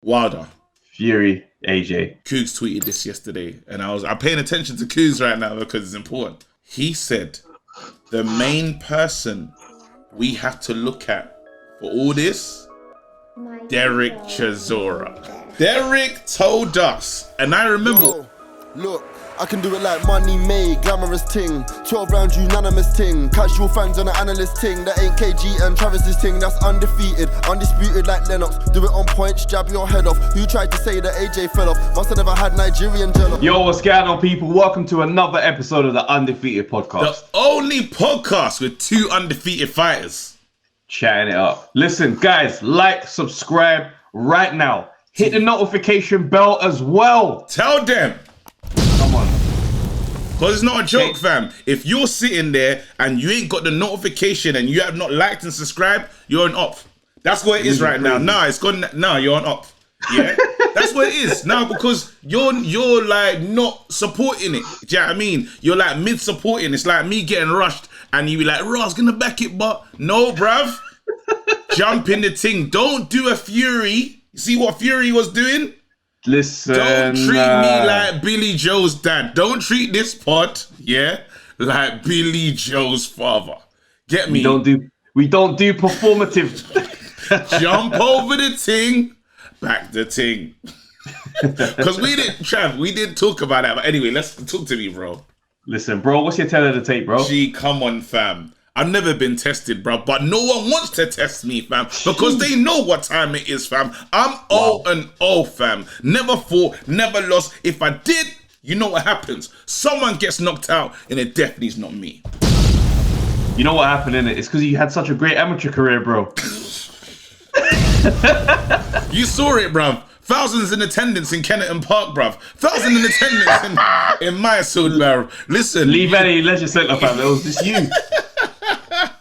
Wilder. Fury, AJ. Cougs tweeted this yesterday, and I'm paying attention to Cougs right now because it's important. He said the main person we have to look at for all this, Derek Chisora. Derek told us, and I remember. Look, I can do it like money made, glamorous ting. 12 round unanimous ting. Casual fans on the analyst ting. That ain't KG and Travis's ting. That's undefeated, undisputed like Lennox. Do it on point, jab your head off. Who tried to say that AJ fell off? Must have never had Nigerian jello. Yo, what's going on, people? Welcome to another episode of the Undefeated podcast. The only podcast with two undefeated fighters. Chatting it up. Listen, guys, like, subscribe right now. Hit the notification bell as well. Tell them. Come on. Because it's not a joke, fam. If you're sitting there and you ain't got the notification and you have not liked and subscribed, you're an op. That's what it is right now. Nah, it's gone. Nah, you're an op. Yeah, that's what it is now because you're like not supporting it. Do you know what I mean? You're like mid supporting. It's like me getting rushed and you be like, "Ross gonna back it," but no, bruv. Jump in the thing. Don't do a Fury. You see what Fury was doing? Listen. Don't treat me like Billy Joe's dad. Don't treat this pod, yeah, like Billy Joe's father. Get me? We don't do performative. Jump over the ting, back the ting. Because we didn't talk about that. But anyway, let's talk to me, bro. Listen, bro, what's your tell of the tape, bro? Gee, come on, fam. I've never been tested, bro, but no one wants to test me, fam, because they know what time it is, fam. I'm 0-0, fam. Never fought, never lost. If I did, you know what happens. Someone gets knocked out, and it definitely is not me. You know what happened, innit? It's because you had such a great amateur career, bro. You saw it, bruv. Thousands in attendance in Kennington Park, bruv. Thousands in attendance in Myfield, bruv. Listen. Leave any leisure centre, fam. It was just you.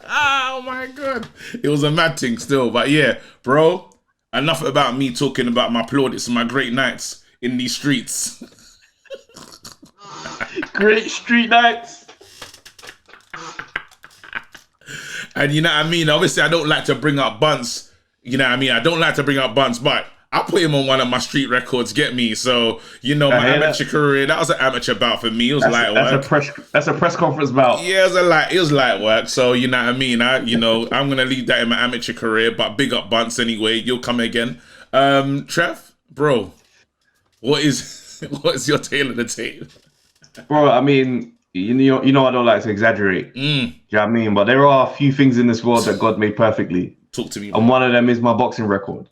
Oh my God. It was a mad thing still. But yeah, bro, enough about me talking about my plaudits and my great nights in these streets. Great street nights. And you know what I mean? Obviously, I don't like to bring up Bunce. You know what I mean? I don't like to bring up Bunce, but I put him on one of my street records, get me? So, you know, my amateur career, that was an amateur bout for me. It was light work. That's a press conference bout. Yeah, it was light work. So, you know what I mean? I'm going to leave that in my amateur career, but big up Bunce anyway. You'll come again. Trev, bro, what is your tale of the tape? Bro, I mean, you know I don't like to exaggerate. Do you know what I mean? But there are a few things in this world that God made perfectly. Talk to me. And one of them is my boxing record.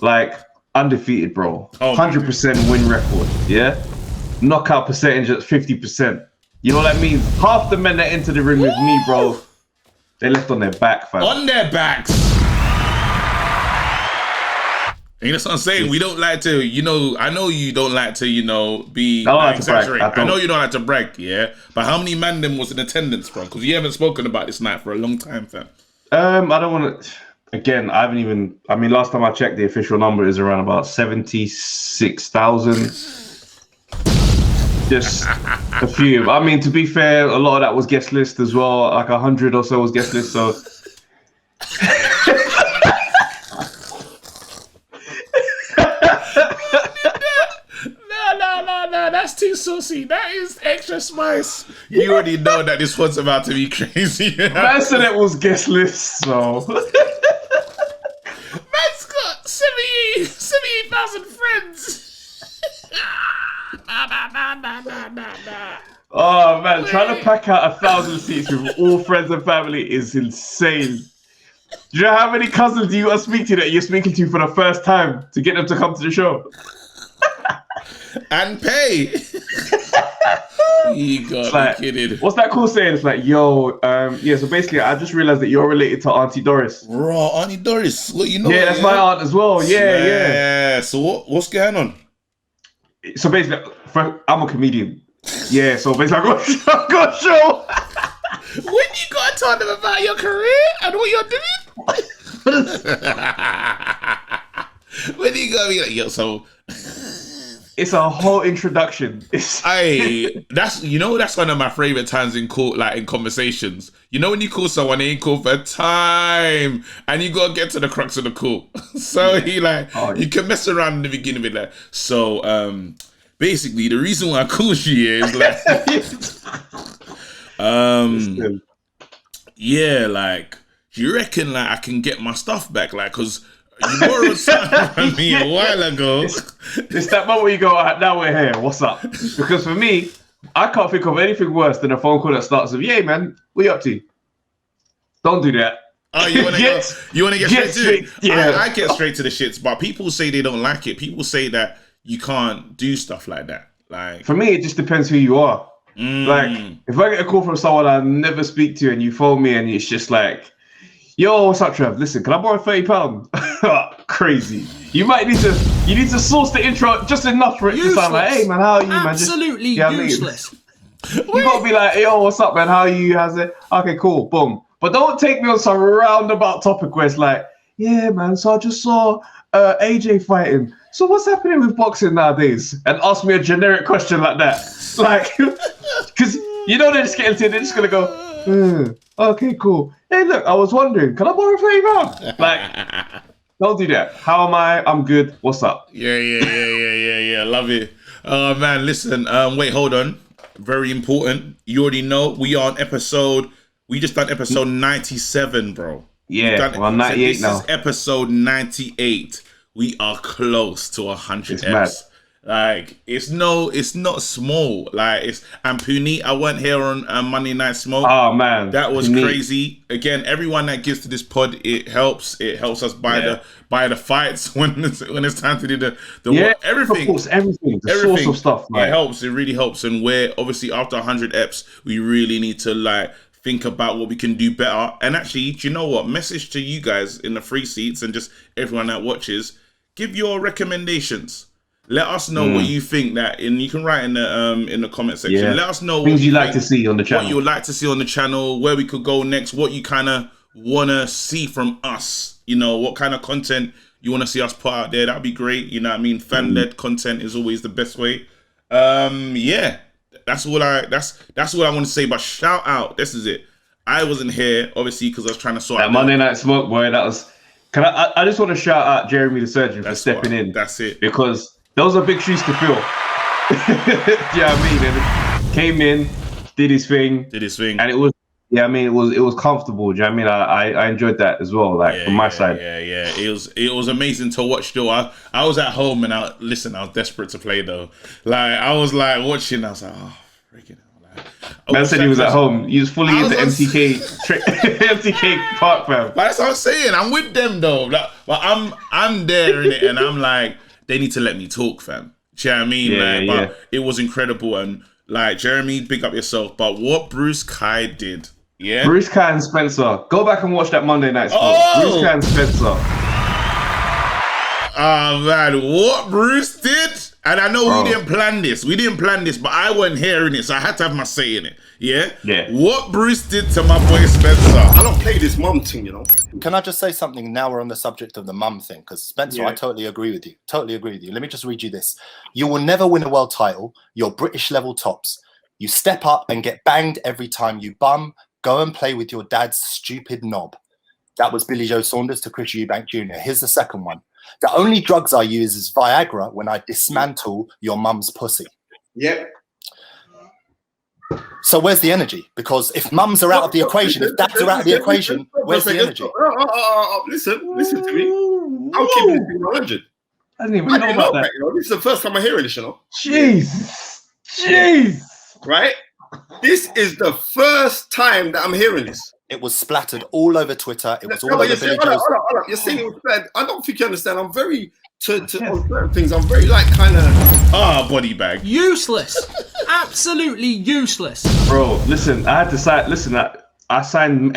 Like, undefeated, bro. 100% win record, yeah? Knockout percentage at 50%. You know what that means? Half the men that enter the ring with me, bro, they left on their back, fam. On their backs. And that's what I'm saying. We don't like to, I know you don't like to, be exaggerating. I know you don't like to brag, yeah? But how many man them was in attendance, bro? Because you haven't spoken about this night for a long time, fam. I don't want to... Again, I haven't even... I mean, last time I checked, the official number is around about 76,000. Just a few. I mean, to be fair, a lot of that was guest list as well. Like 100 or so was guest list, so... No, that's too saucy. That is extra spice. You already know that this one's about to be crazy. Man said it was guest list, so... Man's got 70,000 friends. Nah. Oh, man, trying to pack out 1,000 seats with all friends and family is insane. Do you know how many cousins you got to speak to that you're speaking to for the first time to get them to come to the show? And pay. You got me kidding. What's that cool saying? It's like, yo, yeah, so basically I just realized that you're related to Auntie Doris. Bro, Auntie Doris, what you know? Yeah, that's my aunt as well. Yeah. Yeah. So what's going on? So basically, I'm a comedian. Yeah, so basically I got a show. When you gotta tell them about your career and what you're doing? When you gotta be like, yo, so It's a whole introduction. That's one of my favorite times in court, like in conversations. You know when you call someone, they ain't called for time, and you gotta get to the crux of the call. So you can mess around in the beginning with that. So basically, the reason why I called you here is like, do you reckon like I can get my stuff back? Like, cause you borrowed something from me a while ago. It's that moment where you go, now we're here, what's up? Because for me, I can't think of anything worse than a phone call that starts with, yeah, man, what you up to? Don't do that. Oh, you want to get straight to it? Yeah. I get straight to the shits, but people say they don't like it. People say that you can't do stuff like that. Like, for me, it just depends who you are. Like, if I get a call from someone I never speak to and you phone me and it's just like, yo, what's up, Trev? Listen, can I borrow £30? Crazy. You need to source the intro just enough for it to sound like, hey man, how are you, man? Absolutely useless. You gotta be like, yo, what's up, man? How are you? How's it? Okay, cool, boom. But don't take me on some roundabout topic where it's like, yeah, man, so I just saw AJ fighting. So what's happening with boxing nowadays? And ask me a generic question like that. Like, because you know they're just getting to it, they're just gonna go, okay, cool. Hey, look, I was wondering, can I borrow £30? Like, don't do that. How am I? I'm good. What's up? Yeah. Love it. Oh, man, listen. Wait, hold on. Very important. You already know we are on episode. We just done episode 97, bro. Yeah, we're on 98 now. This is episode 98. We are close to 100 It's mad. Like, it's not small. Like, and Puneet, I went here on Monday Night Smoke. Oh man, that was crazy. Again, everyone that gives to this pod, it helps. It helps us buy the fights when it's time to do the everything. Of course, everything. The source of stuff. It helps. It really helps. And we're obviously after 100 eps, we really need to like think about what we can do better. And actually, do you know what? Message to you guys in the free seats and just everyone that watches, give your recommendations. Let us know what you think and you can write in the comment section. Yeah. Let us know things you like to see on the channel. What you would like to see on the channel, where we could go next, what you kind of want to see from us. You know, what kind of content you want to see us put out there. That'd be great. You know what I mean? Fan-led content is always the best way. Yeah. That's what I want to say. But shout out, this is it. I wasn't here, obviously, because I was trying to sort out Monday Night Smoke, boy. That was. I just want to shout out Jeremy the Surgeon for stepping in. That's it. Because those are big shoes to fill. Do you know what I mean? And came in, did his thing, and it was. Yeah, I mean, it was comfortable. Do you know what I mean? I enjoyed that as well. Like from my side. Yeah. It was amazing to watch. Though I was at home and I was desperate to play though. Like I was like watching. I was like, oh, freaking hell. Man said he was at home. He was fully in the MTK Park, fam. But that's what I'm saying. I'm with them though. Like, but I'm there in it, and I'm like, they need to let me talk, fam. Do you know what I mean? But it was incredible, and like Jeremy, big up yourself. But what Bruce Kai did. Yeah, Bruce Kai and Spencer. Go back and watch that Monday Night Smoke. Bruce Kai and Spencer. Oh man, what Bruce did? And I know we didn't plan this. But I wasn't hearing it, so I had to have my say in it. Yeah? Yeah. What Bruce did to my boy Spencer. I don't play this mum thing, you know. Can I just say something now we're on the subject of the mum thing? Because Spencer, I totally agree with you. Let me just read you this. You will never win a world title. You're British level tops. You step up and get banged every time you bum. Go and play with your dad's stupid knob. That was Billy Joe Saunders to Chris Eubank Jr. Here's the second one. The only drugs I use is Viagra when I dismantle your mum's pussy. Yep. So where's the energy? Because if mums are out of the equation, if dads are out of the equation, where's the energy? Listen to me. I'm keeping it 100. I didn't even know about that. You know? This is the first time I'm hearing this, you know. Jeez. Right? This is the first time that I'm hearing this. It was splattered all over Twitter. It was all over Billy Joe's. Hold on. You're saying it was bad. I don't think you understand. I'm very on certain things. I'm very like kind of body bag. Useless. Absolutely useless. Bro, listen, I had to sign. Listen, I signed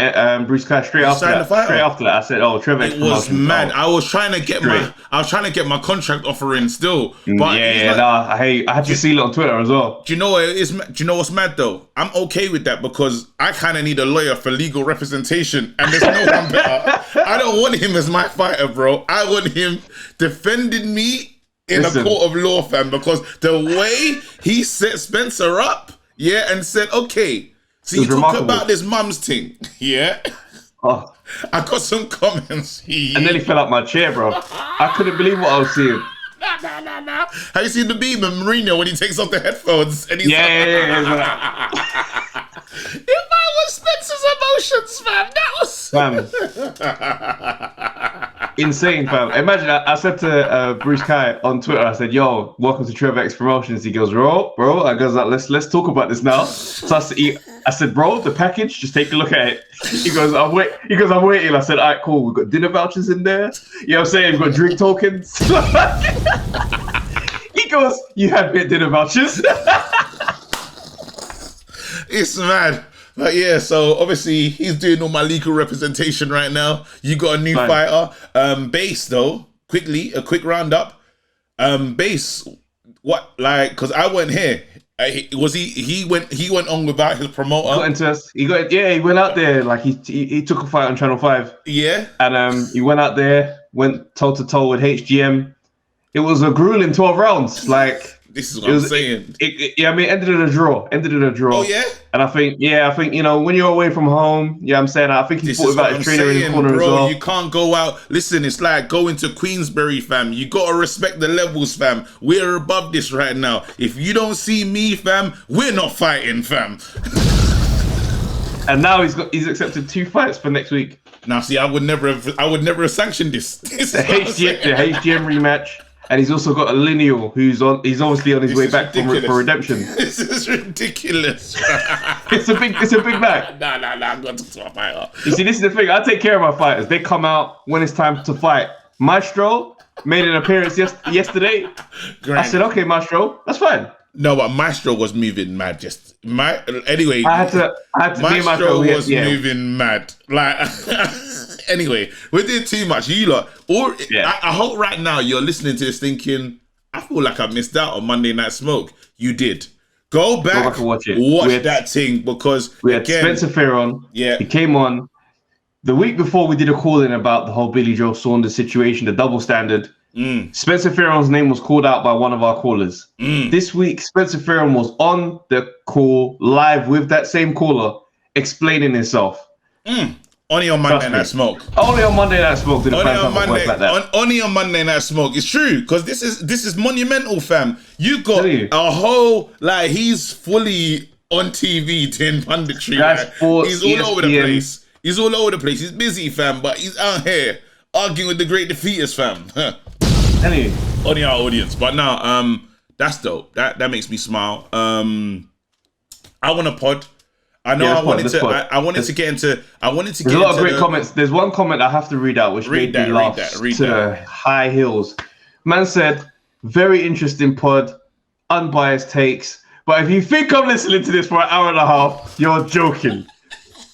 Bruce Kai straight after that. I said, "Oh, Trevor." It was mad. I was trying to get my contract offer in still. But I had to seal it on Twitter as well. Do you know what's mad though? I'm okay with that because I kind of need a lawyer for legal representation, and there's no one better. I don't want him as my fighter, bro. I want him defending me in a court of law, fam, because the way he set Spencer up, yeah, and said, okay, so you talk about this mum's thing, yeah? Oh. I got some comments. I nearly fell out my chair, bro. I couldn't believe what I was seeing. No. Have you seen the meme of Mourinho when he takes off the headphones? And he's yeah. If I was Spencer's emotions, fam, that was... insane, fam. Imagine, I said to Bruce Kai on Twitter, I said, yo, welcome to Trevor X Promotions. He goes, bro. I goes, let's talk about this now. So I said, bro, the package, just take a look at it. He goes, I'm waiting. I said, all right, cool. We've got dinner vouchers in there. You know what I'm saying? We've got drink tokens. He goes, you have dinner vouchers. It's mad. But yeah, so obviously he's doing all my legal representation right now. You got a new fighter. Base though, quickly, a quick roundup. Base, what, like, because I went here. He went on without his promoter. He went out there, like he took a fight on Channel 5. Yeah. And he went out there, went toe to toe with HGM. It was a grueling 12 rounds. Like, this is what I'm saying. I mean, ended in a draw. Oh yeah. And I think, you know, when you're away from home, I'm saying, I think he fought without a trainer in the corner as well. You can't go out. Listen, it's like going to Queensbury, fam. You gotta respect the levels, fam. We're above this right now. If you don't see me, fam, we're not fighting, fam. And now he's accepted 2 fights for next week. Now, see, I would never have sanctioned this. The HGM rematch. And he's also got a lineal who's obviously on his way back for redemption. This is ridiculous. It's a big bag. Nah, I'm going to talk to my fighter. You see, this is the thing. I take care of my fighters. They come out when it's time to fight. Maestro made an appearance yesterday. Great. I said, okay, Maestro, that's fine. No, but Maestro was moving mad. Anyway, I had to Maestro was moving mad. Like, anyway, we did too much. You lot, I hope right now you're listening to this thinking, I feel like I missed out on Monday Night Smoke. You did. Go back and watch that thing, because we had Spencer Fearon. Yeah, he came on the week before. We did a call-in about the whole Billy Joe Saunders situation, the double standard. Spencer Fearon's name was called out by one of our callers. This week, Spencer Fearon was on the call live with that same caller, explaining himself. Only on Monday Night Smoke. Only on Monday Night Smoke did only on Monday Night Smoke. It's true, because this is monumental, fam. You got a whole, like, he's fully on TV doing punditry. He's all over the place. He's all over the place. He's busy, fam, but he's out here arguing with the great defeaters, fam. On our audience. But now, that's dope. That makes me smile. I want a pod. I know. I wanted to get into. There's a lot of great comments. There's one comment I have to read out, which made me laugh to high heels. Man said, "Very interesting pod, unbiased takes. But if you think I'm listening to this for an hour and a half, you're joking."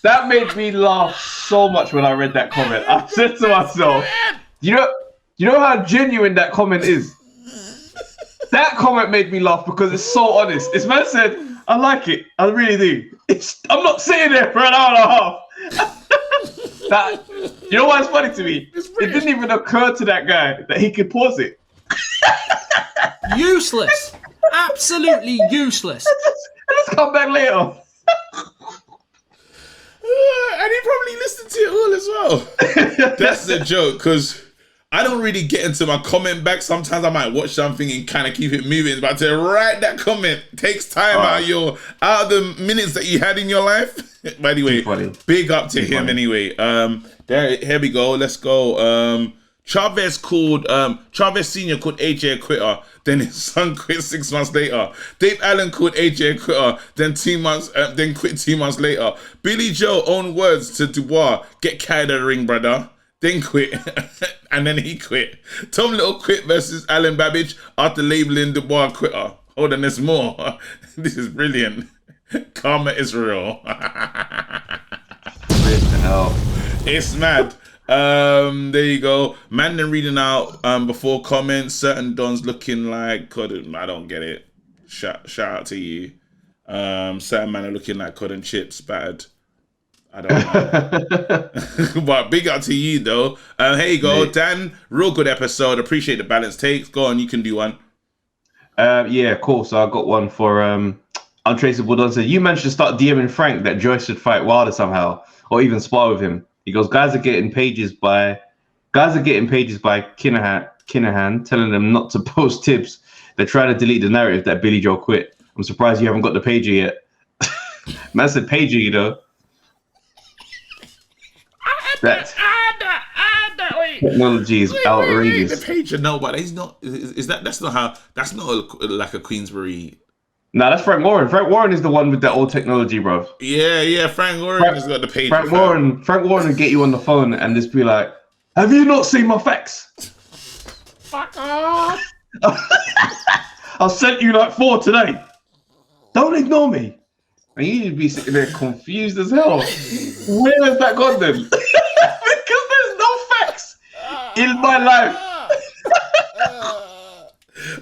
That made me laugh so much when I read that comment. I said to myself, you know how genuine that comment is? That comment made me laugh because it's so honest. This man said, I like it. I really do. I'm not sitting there for an hour and a half. You know what's funny to me? It didn't even occur to that guy that he could pause it. Useless. Absolutely useless. Let's come back later. And he probably listened to it all as well. That's the joke, because I don't really get into my comment back. Sometimes I might watch something and kind of keep it moving, but to write that comment takes time out of the minutes that you had in your life. But anyway, big up to him anyway. Here we go. Let's go. Chavez Senior called AJ a quitter, then his son quit 6 months later. Dave Allen called AJ a quitter, then quit 2 months later. Billy Joe own words to Dubois, get carried out of the ring, brother, then quit. And then he quit. Tom Little quit versus Alan Babbage after labeling Dubois a quitter. Hold on, there's more. This is brilliant. Karma Israel. It's mad. There you go. Mandan reading out before comments. Certain dons looking like I don't get it. Shout out to you. Certain man are looking like cod and chips battered. I don't know. But big up to you, though. Here you go, Dan. Real good episode. Appreciate the balanced takes. Go on, you can do one. Yeah, cool. So I got one for Untraceable Don. Said, you managed to start DMing Frank that Joyce should fight Wilder somehow, or even spar with him. He goes, guys are getting pages by Kinahan telling them not to post tips. They're trying to delete the narrative that Billy Joe quit. I'm surprised you haven't got the pager yet. Man said pager, you know. That technology is outrageous. The pager, no, but he's not. That's not like a Queensbury. Nah, that's Frank Warren. Frank Warren is the one with that old technology, bro. Yeah. Frank Warren has got the pager. Frank Warren would get you on the phone and just be like, "Have you not seen my facts? Fuck off! I sent you like 4 today. Don't ignore me." And you'd be sitting there confused as hell. Where has that gone then? Because there's no facts in my life.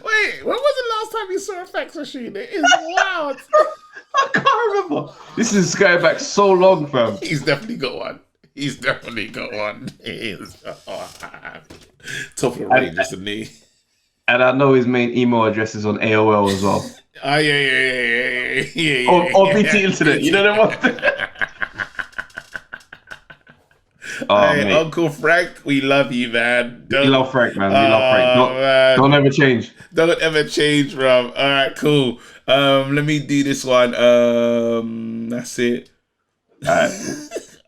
Wait, when was the last time you saw a fax machine? It is wild. I can't remember. This is going back so long, fam. He's definitely got one. He is. Top of the range, isn't he? And I know his main email address is on AOL as well. Oh, yeah. Or BT Internet. You know that one? Hey, Uncle Frank, we love you, man. We love Frank, man. We love Frank. Don't ever change. Don't ever change, bro. All right, cool. Let me do this one. That's it. All right.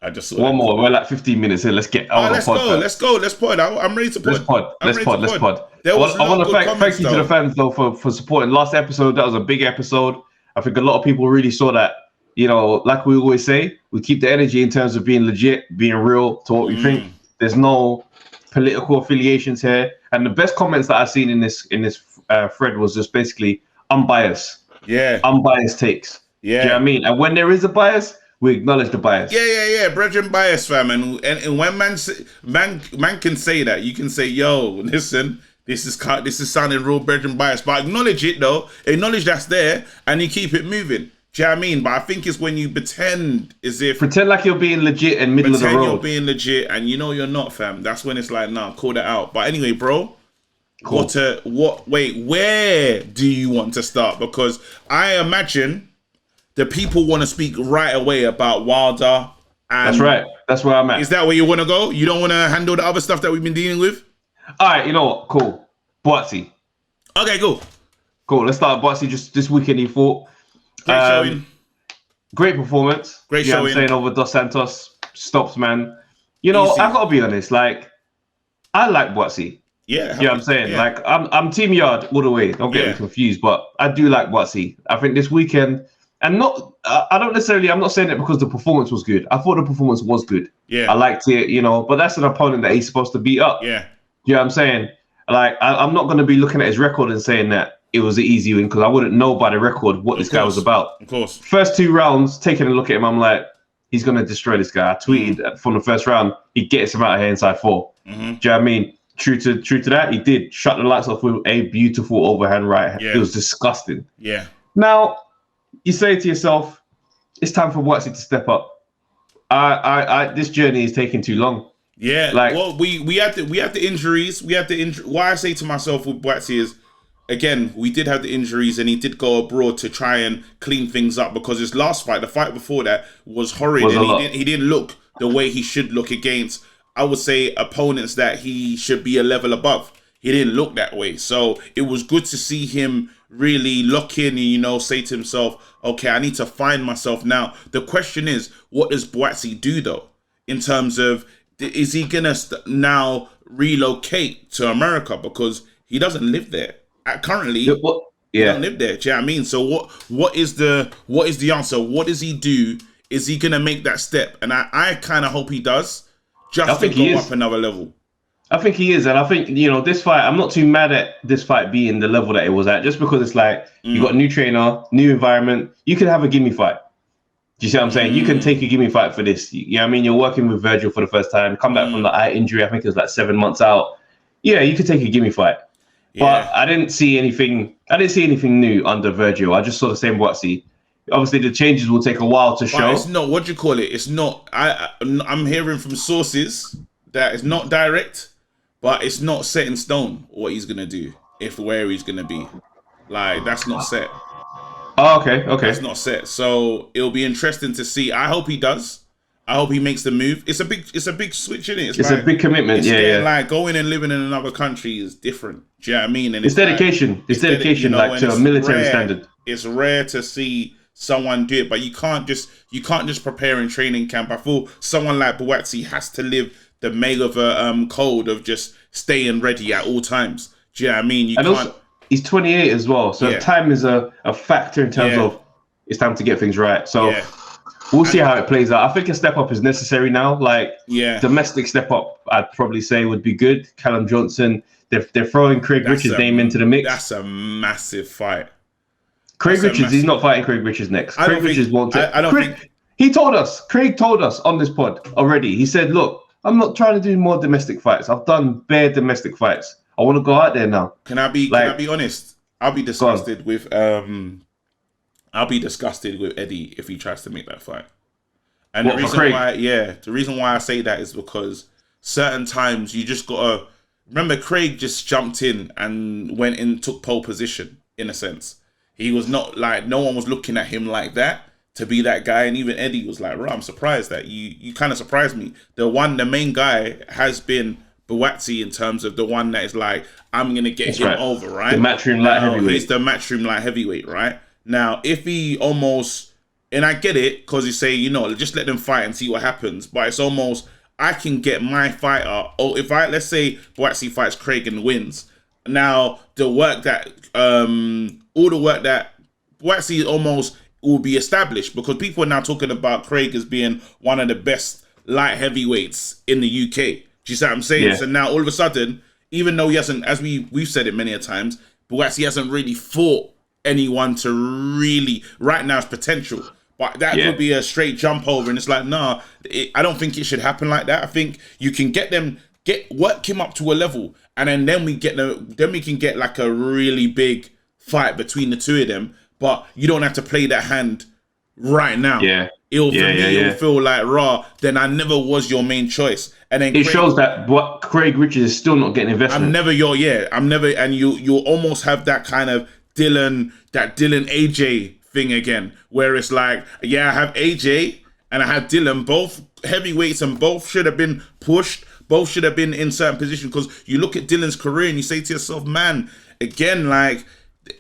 I just one more. We're like 15 minutes in. Let's get out let's go. Let's go. Let's pod. I'm ready to pod. Let's pod. I want to thank you to the fans though for supporting. Last episode, that was a big episode. I think a lot of people really saw that. You know, like we always say, we keep the energy in terms of being legit, being real to what we think. There's no political affiliations here. And the best comments that I've seen in this thread was just basically unbiased. Yeah. Unbiased takes. Yeah. Do you know what I mean? And when there is a bias, we acknowledge the bias. Yeah. Brethren bias, fam. And when man can say that, you can say, yo, listen, this is sounding real brethren bias. But acknowledge it though. Acknowledge that's there and you keep it moving. Do you know what I mean? But I think it's when you pretend like you're being legit in middle of the road. Pretend you're being legit and you know you're not, fam. That's when it's like, nah, call that out. But anyway, bro, cool. Where do you want to start? Because I imagine the people want to speak right away about Wilder. And that's right. That's where I'm at. Is that where you want to go? You don't want to handle the other stuff that we've been dealing with? All right, you know what? Cool. BUATSI. Okay, cool. Let's start BUATSI. Just this weekend he fought. Great showing. Great performance. Great showing. I'm saying over Dos Santos. Stops, man. You know, I gotta be honest. Like, I like BUATSI. Yeah. You know what I'm saying? Yeah. Like, I'm Team Yard all the way. Don't get me confused, but I do like BUATSI. I think this weekend, and not, I don't necessarily, I'm not saying it because the performance was good. I thought the performance was good. Yeah. I liked it, you know, but that's an opponent that he's supposed to beat up. Yeah. You know what I'm saying? Like, I'm not going to be looking at his record and saying that it was an easy win because I wouldn't know by the record what this guy was about. Of course. First 2 rounds, taking a look at him, I'm like, he's going to destroy this guy. I tweeted from the first round, he gets him out of here inside 4. Do you know what I mean? True to that, he did shut the lights off with a beautiful overhand right. Yeah. It was disgusting. Yeah. Now, you say to yourself, it's time for BUATSI to step up. This journey is taking too long. Yeah. Like, well, we have the injuries. Why I say to myself with BUATSI is, again, we did have the injuries and he did go abroad to try and clean things up because his last fight, the fight before that, was horrid. He didn't look the way he should look against, I would say, opponents that he should be a level above. He didn't look that way. So it was good to see him really lock in and, you know, say to himself, okay, I need to find myself now. The question is, what does BUATSI do though? In terms of, is he going to now relocate to America? Because he doesn't live there. Currently, he don't live there. Do you know what I mean? So what is the answer? What does he do? Is he gonna make that step? And I kind of hope he does, just to go up another level. I think he is, and I think, you know, this fight, I'm not too mad at this fight being the level that it was at, just because it's like you got a new trainer, new environment. You can have a gimme fight. Do you see what I'm saying? You can take a gimme fight for this. You know what I mean? You're working with Virgil for the first time, come back from the eye injury. I think it was like 7 months out. Yeah, you could take a gimme fight. But I didn't see anything new under Virgil. I just saw the same BUATSI. obviously the changes will take a while to show. But it's not, what do you call it? It's not, I'm hearing from sources that it's not direct, but it's not set in stone what he's going to do, where he's going to be. Like, that's not set. Oh, okay. That's not set. So it'll be interesting to see. I hope he does. I hope he makes the move. It's a big switch, isn't it? It's like, a big commitment. Yeah. Like going and living in another country is different. Do you know what I mean? And it's dedication. Like, it's dedication, you know, like to a military standard. It's rare to see someone do it, but you can't just prepare in training camp. I feel someone like BUATSI has to live the Mayweather code of just staying ready at all times. Do you know what I mean? You can't. Also, he's 28 as well, so time is a factor in terms of it's time to get things right. So we'll see how it plays out. I think a step up is necessary now. Like domestic step up, I'd probably say would be good. Callum Johnson, they're throwing Craig Richards' name into the mix. That's a massive fight. Craig Richards, he's not fighting Craig Richards next. Craig Richards won't take. Craig told us on this pod already. He said, "Look, I'm not trying to do more domestic fights. I've done bare domestic fights. I want to go out there now." Can I be honest? I'll be disgusted with Eddie if he tries to make that fight. And the reason why I say that is because certain times you just gotta remember Craig just jumped in and went in, took pole position in a sense. He was not like, no one was looking at him like that to be that guy, and even Eddie was like, "Right, I'm surprised that you kind of surprised me." The main guy has been BUATSI in terms of the one that is like, I'm gonna get him over, right? The matchroom light heavyweight. He's the matchroom light heavyweight, right? Now, if he almost, and I get it, because you say, you know, just let them fight and see what happens, but it's almost, I can get my fighter, let's say BUATSI fights Craig and wins. Now, all the work that BUATSI almost will be established, because people are now talking about Craig as being one of the best light heavyweights in the UK. Do you see what I'm saying? Yeah. So now all of a sudden, even though he hasn't, as we've said it many a times, BUATSI hasn't really fought anyone to really, right now it's potential. But that could be a straight jump over, and it's like, nah, I don't think it should happen like that. I think you can work him up to a level, and then we can get like a really big fight between the two of them. But you don't have to play that hand right now. Yeah. It'll feel like raw. Then I never was your main choice, and then it shows that what Craig Richards is still not getting investment. I'm never, and you almost have that kind of Dylan AJ thing again, where it's like, I have AJ and I have Dylan, both heavyweights, and both should have been pushed, both should have been in certain positions. Because you look at Dylan's career and you say to yourself, man, again, like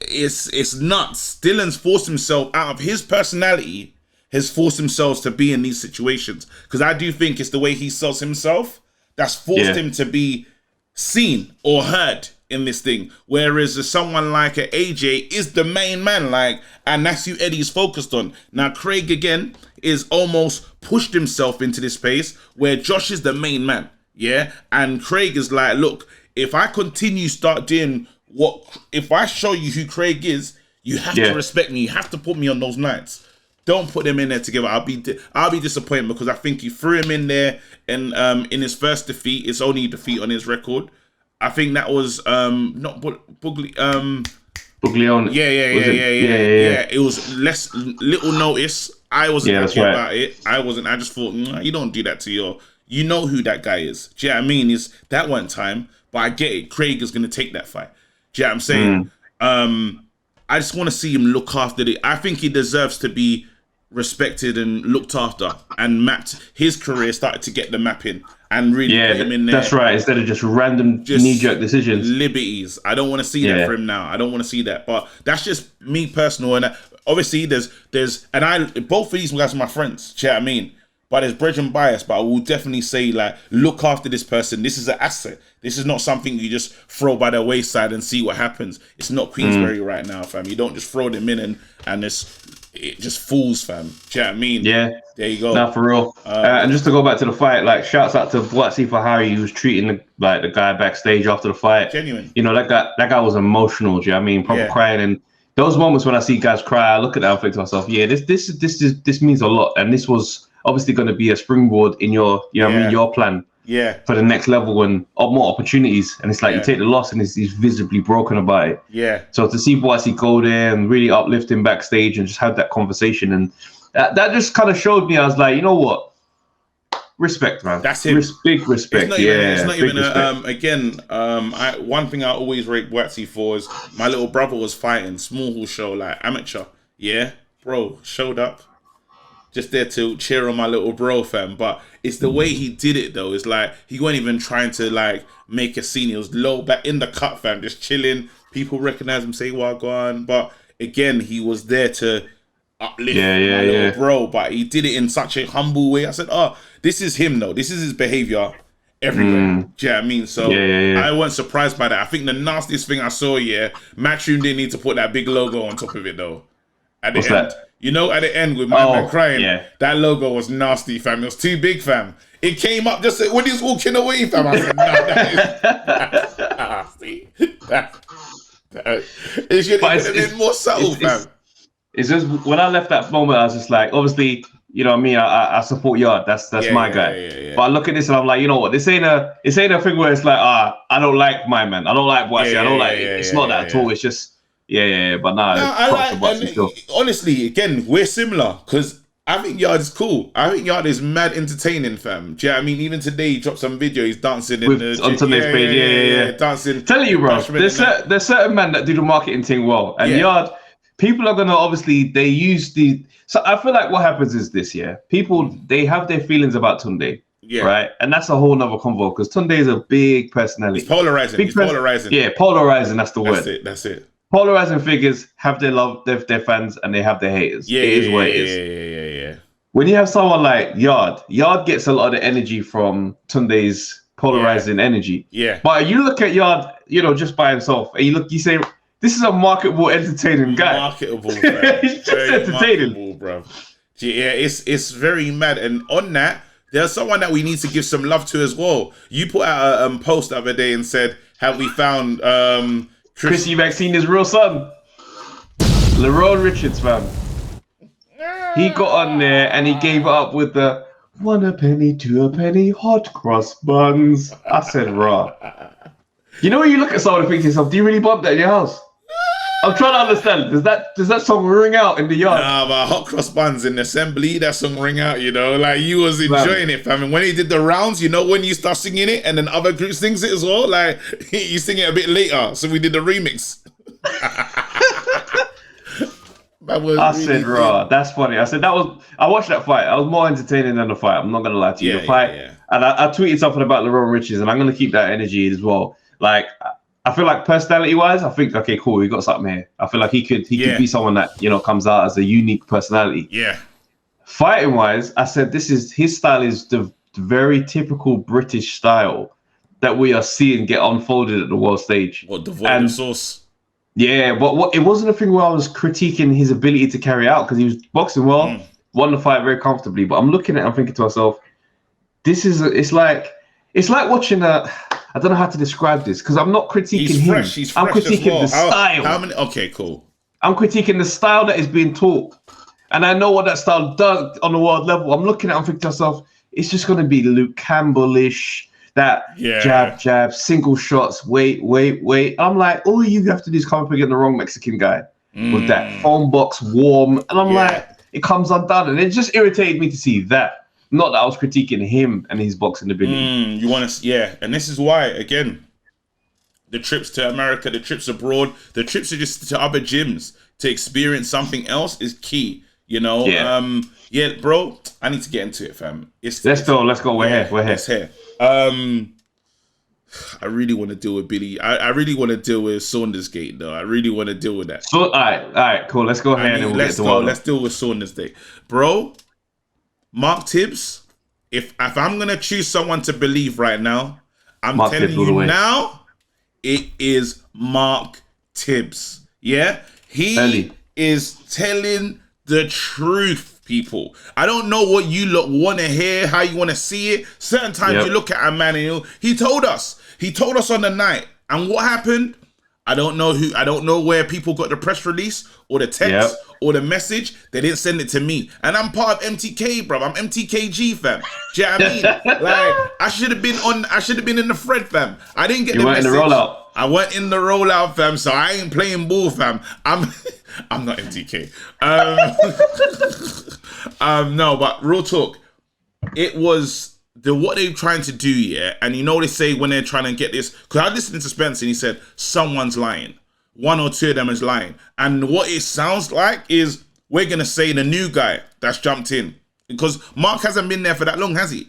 it's nuts. Dylan's forced himself out of his personality. Has forced himself to be in these situations, because I do think it's the way he sells himself that's forced him to be seen or heard in this thing. Whereas someone like an AJ is the main man, and that's who Eddie's focused on. Now Craig again is almost pushed himself into this space where Josh is the main man, and Craig is like, look, if I continue start doing if I show you who Craig is, you have to respect me. You have to put me on those nights. Don't put them in there together. I'll be disappointed, because I think you threw him in there, and in his first defeat, it's only a defeat on his record. I think that was not Buglione. Yeah. It was little notice. I wasn't happy about it. I just thought, you don't do that to you know who that guy is. Do you know what I mean? Is that one time, but I get it. Craig is gonna take that fight. Do you know what I'm saying? I just want to see him look after it. I think he deserves to be respected and looked after, and mapped. His career started to get the mapping and really put him in there. That's right. Instead of just random knee-jerk decisions. Liberties. I don't want to see that for him now. I don't want to see that. But that's just me personal. And obviously there's both of these guys are my friends. Do you know what I mean? But there's bridge and bias. But I will definitely say, look after this person. This is an asset. This is not something you just throw by the wayside and see what happens. It's not Queensberry right now, fam. You don't just throw them in and it just fools, fam. Do you know what I mean? Yeah. There you go. Nah, for real. And just to go back to the fight, shouts out to BUATSI for how he was treating the guy backstage after the fight. Genuine. You know, that guy was emotional. Do you know what I mean? Proper crying. And those moments when I see guys cry, I look at that and think to myself, this means a lot. And this was obviously going to be a springboard in your, your plan. for the next level and more opportunities. And it's like you take the loss and he's visibly broken about it. Yeah. So to see BUATSI go there and really uplift him backstage and just have that conversation, and that just kind of showed me, I was like, you know what? Respect, man. That's it. Big respect. It's not even one thing I always rate BUATSI for is my little brother was fighting small hall show, like amateur. Yeah, bro, showed up. Just there to cheer on my little bro, fam. But it's the way he did it, though. It's like he wasn't even trying to like make a scene. He was low back in the cut, fam, just chilling. People recognize him, say "Wagwan." But again, he was there to uplift my little bro. But he did it in such a humble way. I said, "Oh, this is him, though. This is his behavior everywhere." Do you know what I mean? So I wasn't surprised by that. I think the nastiest thing I saw, Matchroom didn't need to put that big logo on top of it, though. At the end. That? You know, at the end with my man crying, that logo was nasty, fam. It was too big, fam. It came up just when he was walking away, fam. I said, no, that is nasty. It should have been more subtle, fam. It's just, when I left that moment, I was just like, obviously, you know what I mean? I support Yard. That's my guy. But I look at this and I'm like, you know what? This ain't a thing where it's like, I don't like my man. I don't like BUATSI. I don't like it. It's not that at all. It's just, but honestly, again, we're similar because I think Yard is cool. I think Yard is mad entertaining, fam. Do you know what I mean? Even today, he dropped some video. He's dancing on today's page. Dancing. Tell you, bro, there's certain men that do the marketing thing well, and Yard. People are gonna obviously they use the. So I feel like what happens is this: people they have their feelings about Tunde. Right, and that's a whole nother convo because Tunde is a big personality. He's polarizing. Polarizing. Yeah, polarizing. That's the word. That's it. Polarizing figures have their love, their fans, and they have their haters. It is what it is. When you have someone like Yard gets a lot of the energy from Tunde's polarizing energy. But you look at Yard, just by himself, and you say, this is a marketable, entertaining guy. Marketable, bro. He's just entertaining, bro. Yeah, it's very mad. And on that, there's someone that we need to give some love to as well. You put out a post the other day and said, have we found Chris EUBANK seen his real son, LERRONE Richards, fam. He got on there and he gave it up with the 1 a penny, 2 a penny, hot cross buns. I said, raw. You know when you look at someone and think to yourself, do you really bump that in your house? I'm trying to understand. Does that song ring out in the yard? Nah, but hot cross buns in the assembly, that song ring out, like you was enjoying it, fam. And when he did the rounds, when you start singing it and then other groups sings it as well, like you sing it a bit later. So we did the remix. I said, raw, that's funny. I said I watched that fight. I was more entertaining than the fight. I'm not gonna lie to you. The fight, and I tweeted something about LERRONE Richards, and I'm gonna keep that energy as well. Like, I feel like personality-wise, I think, okay, cool, we got something here. I feel like he could be someone that, comes out as a unique personality. Yeah. Fighting-wise, I said his style is the very typical British style that we are seeing get unfolded at the world stage. What, devoid of sauce? Yeah, but it wasn't a thing where I was critiquing his ability to carry out because he was boxing well, won the fight very comfortably. But I'm looking at it, I'm thinking to myself, it's like watching I don't know how to describe this because I'm not critiquing him. He's fresh I'm critiquing the style. How many? Okay, cool. I'm critiquing the style that is being taught, and I know what that style does on the world level. I'm looking at it, I'm thinking to myself, it's just going to be Luke Campbell-ish, that jab, single shots, wait. I'm like, all you have to do is come up against the wrong Mexican guy with that phone box warm, and I'm like, it comes undone, and it just irritated me to see that. Not that I was critiquing him and his boxing ability. You want to, and this is why, again, the trips to America, the trips abroad, the trips to just to other gyms to experience something else is key. Bro, I need to get into it, fam. Let's go. We're here. Let's here. I really want to deal with Billy. I really want to deal with SAUNDERS-GATE, though. I really want to deal with that. So, all right, cool. Let's go ahead and we'll let's go. Let's deal with SAUNDERS-GATE, bro. Mark Tibbs, if I'm going to choose someone to believe right now, I'm telling you now, it is Mark Tibbs. Yeah? He is telling the truth, people. I don't know what you lot want to hear, how you want to see it. Certain times you look at a man and he told us on the night. And what happened? I don't know where people got the press release or the text or the message. They didn't send it to me. And I'm part of MTK, bro. I'm MTKG, fam. Do you know what I mean? Like, I should have been in the thread, fam. I didn't get the message. You weren't in the rollout. I went in the rollout, fam, so I ain't playing ball, fam. I'm not MTK. No, but real talk. It was what they're trying to do, yeah. And you know they say when they're trying to get this, because I listened to Spencer and he said someone's lying. One or two of them is lying. And what it sounds like is we're gonna say the new guy that's jumped in. Because Mark hasn't been there for that long, has he?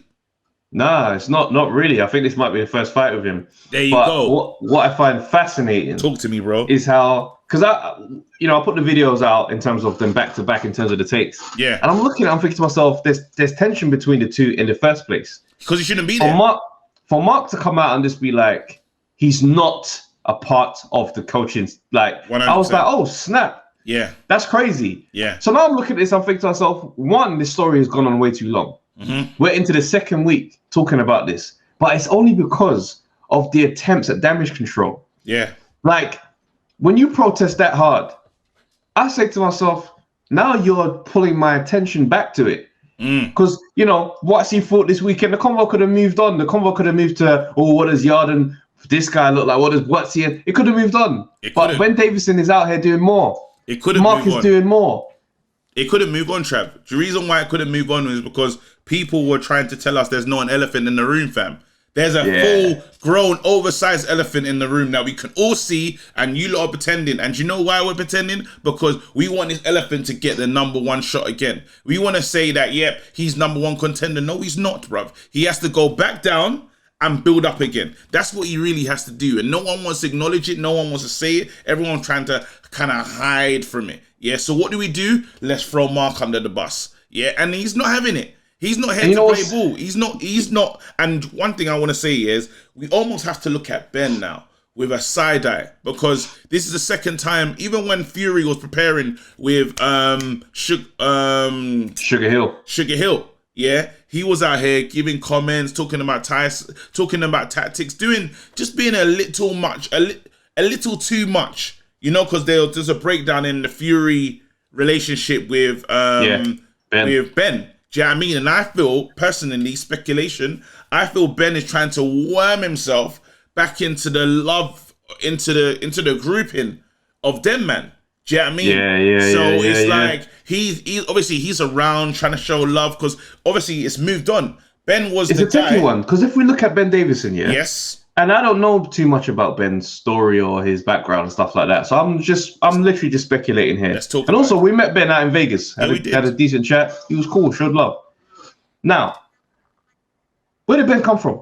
Nah, it's not really. I think this might be the first fight with him. There you go. What I find fascinating, talk to me, bro, is how, because I put the videos out in terms of them back to back in terms of the takes. Yeah. And I'm thinking to myself, there's tension between the two in the first place. Because he shouldn't be there. For Mark to come out and just be like, he's not a part of the coaching. Like, 100%. I was like, oh snap. Yeah. That's crazy. Yeah. So now I'm looking at this, I'm thinking to myself, one, this story has gone on way too long. Mm-hmm. We're into the second week talking about this, but it's only because of the attempts at damage control. Yeah. Like, when you protest that hard, I say to myself, now you're pulling my attention back to it. Because, BUATSI thought this weekend, the convo could have moved on. The convo could have moved to, what does Yarden, this guy look like? What does BUATSI? It could have moved on. But Ben Davison is out here doing more. It could have Mark is doing more. It couldn't move on, Trav. The reason why it couldn't move on was because people were trying to tell us there's not an elephant in the room, fam. There's a full-grown, oversized elephant in the room that we can all see, and you lot are pretending. And you know why we're pretending? Because we want this elephant to get the #1 shot again. We want to say that, yep, he's #1 contender. No, he's not, bruv. He has to go back down and build up again. That's what he really has to do. And no one wants to acknowledge it. No one wants to say it. Everyone's trying to kind of hide from it. Yeah, so what do? Let's throw Mark under the bus. Yeah, and he's not having it. He's not here to play ball. He's not. And one thing I want to say is we almost have to look at Ben now with a side eye, because this is the second time, even when Fury was preparing with Sugar Hill. Yeah, he was out here giving comments, talking about Tyson, talking about tactics, being a little too much. Because there's a breakdown in the Fury relationship with Ben. Do you know what I mean? And I feel, personally, speculation, I feel Ben is trying to worm himself back into the love, into the grouping of them, man. Do you know what I mean? It's like he's around trying to show love, because obviously it's moved on. Ben was it's the a tricky guy. one, because if we look at Ben Davison, yes. And I don't know too much about Ben's story or his background and stuff like that. So I'm literally just speculating here. Let's talk. And also, we met Ben out in Vegas. Had a decent chat. He was cool, showed love. Now, where did Ben come from?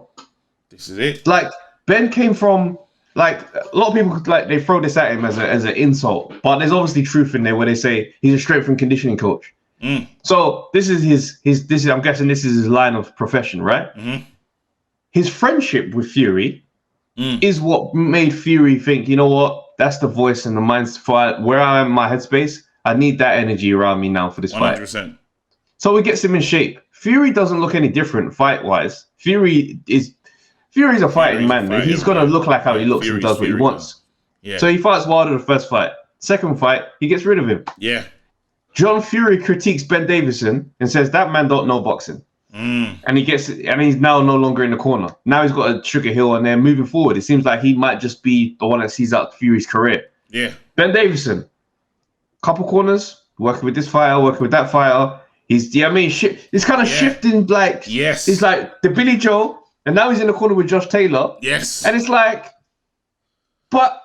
This is it. Like, Ben came from, like, a lot of people they throw this at him as an insult, but there's obviously truth in there where they say he's a strength and conditioning coach. So this is his I'm guessing this is his line of profession, right? Mm-hmm. His friendship with Fury is what made Fury think, you know what? That's the voice and the mindset for where I am in my headspace. I need that energy around me now for this 100%. fight. So it gets him in shape. Fury doesn't look any different fight-wise. Fury's a fighting man. He's going to look like how he looks and does what he wants. Yeah. So he fights Wilder the first fight. Second fight, he gets rid of him. Yeah. John Fury critiques Ben Davison and says that man don't know boxing. And he's now no longer in the corner. Now he's got a Sugar Hill, and they're moving forward. It seems like he might just be the one that sees out Fury's career. Yeah. Ben Davison, couple corners, working with this fighter, working with that fighter. He's, it's kind of shifting, like, yes. It's like the Billy Joe, and now he's in the corner with Josh Taylor. Yes. And it's like, but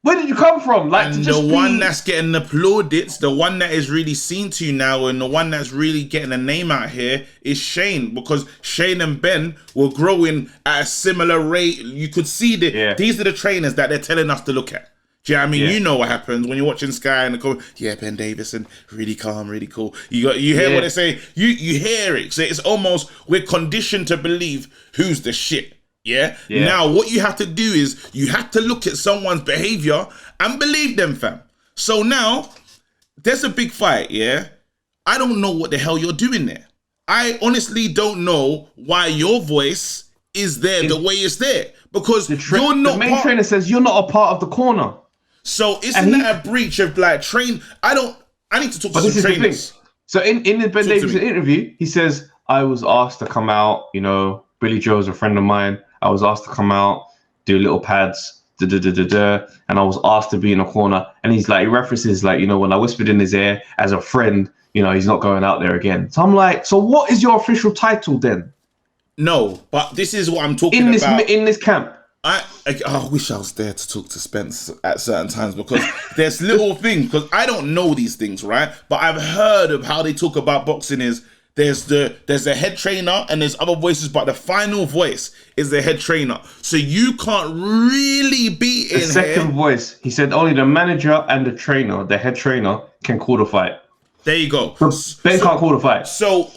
where did you come from? Like, and the one that's getting the plaudits, the one that is really seen to now, and the one that's really getting a name out here is Shane, because Shane and Ben were growing at a similar rate. You could see that these are the trainers that they're telling us to look at. Do you know what I mean? You know what happens when you're watching Sky and they go, Ben Davison, really calm, really cool. You hear what they say. You hear it. So it's almost, we're conditioned to believe who's the shit. Yeah? Now, what you have to do is you have to look at someone's behavior and believe them, fam. So now, there's a big fight, yeah? I don't know what the hell you're doing there. I honestly don't know why your voice is there the way it's there because you're not. The main trainer says you're not a part of the corner. So isn't that a breach of like train? I need to talk to some trainers. So in the Ben Davison interview, he says, I was asked to come out, you know, Billy Joe's a friend of mine. I was asked to come out, do little pads, and I was asked to be in a corner. And he's like, he references like, you know, when I whispered in his ear as a friend, you know, he's not going out there again. So I'm like, so what is your official title then? No, but this is what I'm talking about. In this camp. I wish I was there to talk to Spence at certain times because there's little things, because I don't know these things, right? But I've heard of how they talk about boxing is there's the head trainer and there's other voices, but the final voice is the head trainer. So you can't really be in the second voice. He said only the manager and the trainer, the head trainer, can call the fight. There you go. Ben can't call the fight. So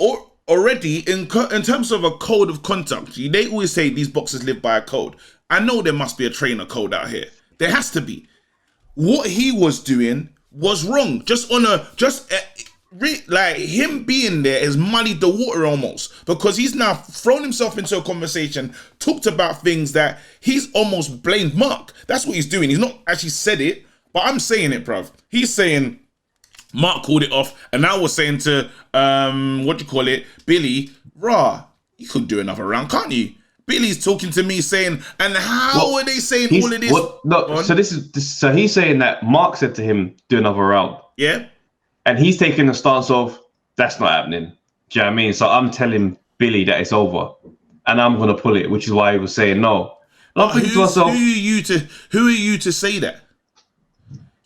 already in terms of a code of conduct, they always say these boxers live by a code. I know there must be a trainer code out here. There has to be. What he was doing was wrong. Like him being there has muddied the water almost, because he's now thrown himself into a conversation, talked about things that he's almost blamed Mark. That's what he's doing. He's not actually said it, but I'm saying it, bruv. He's saying Mark called it off, and I was saying to Billy, rah, you could do another round, can't you? Billy's talking to me saying, and how are they saying all of this? So he's saying that Mark said to him, do another round. Yeah. And he's taking the stance of, that's not happening. Do you know what I mean? So I'm telling Billy that it's over and I'm going to pull it, which is why he was saying no. And I'm thinking to myself, who are you to say that?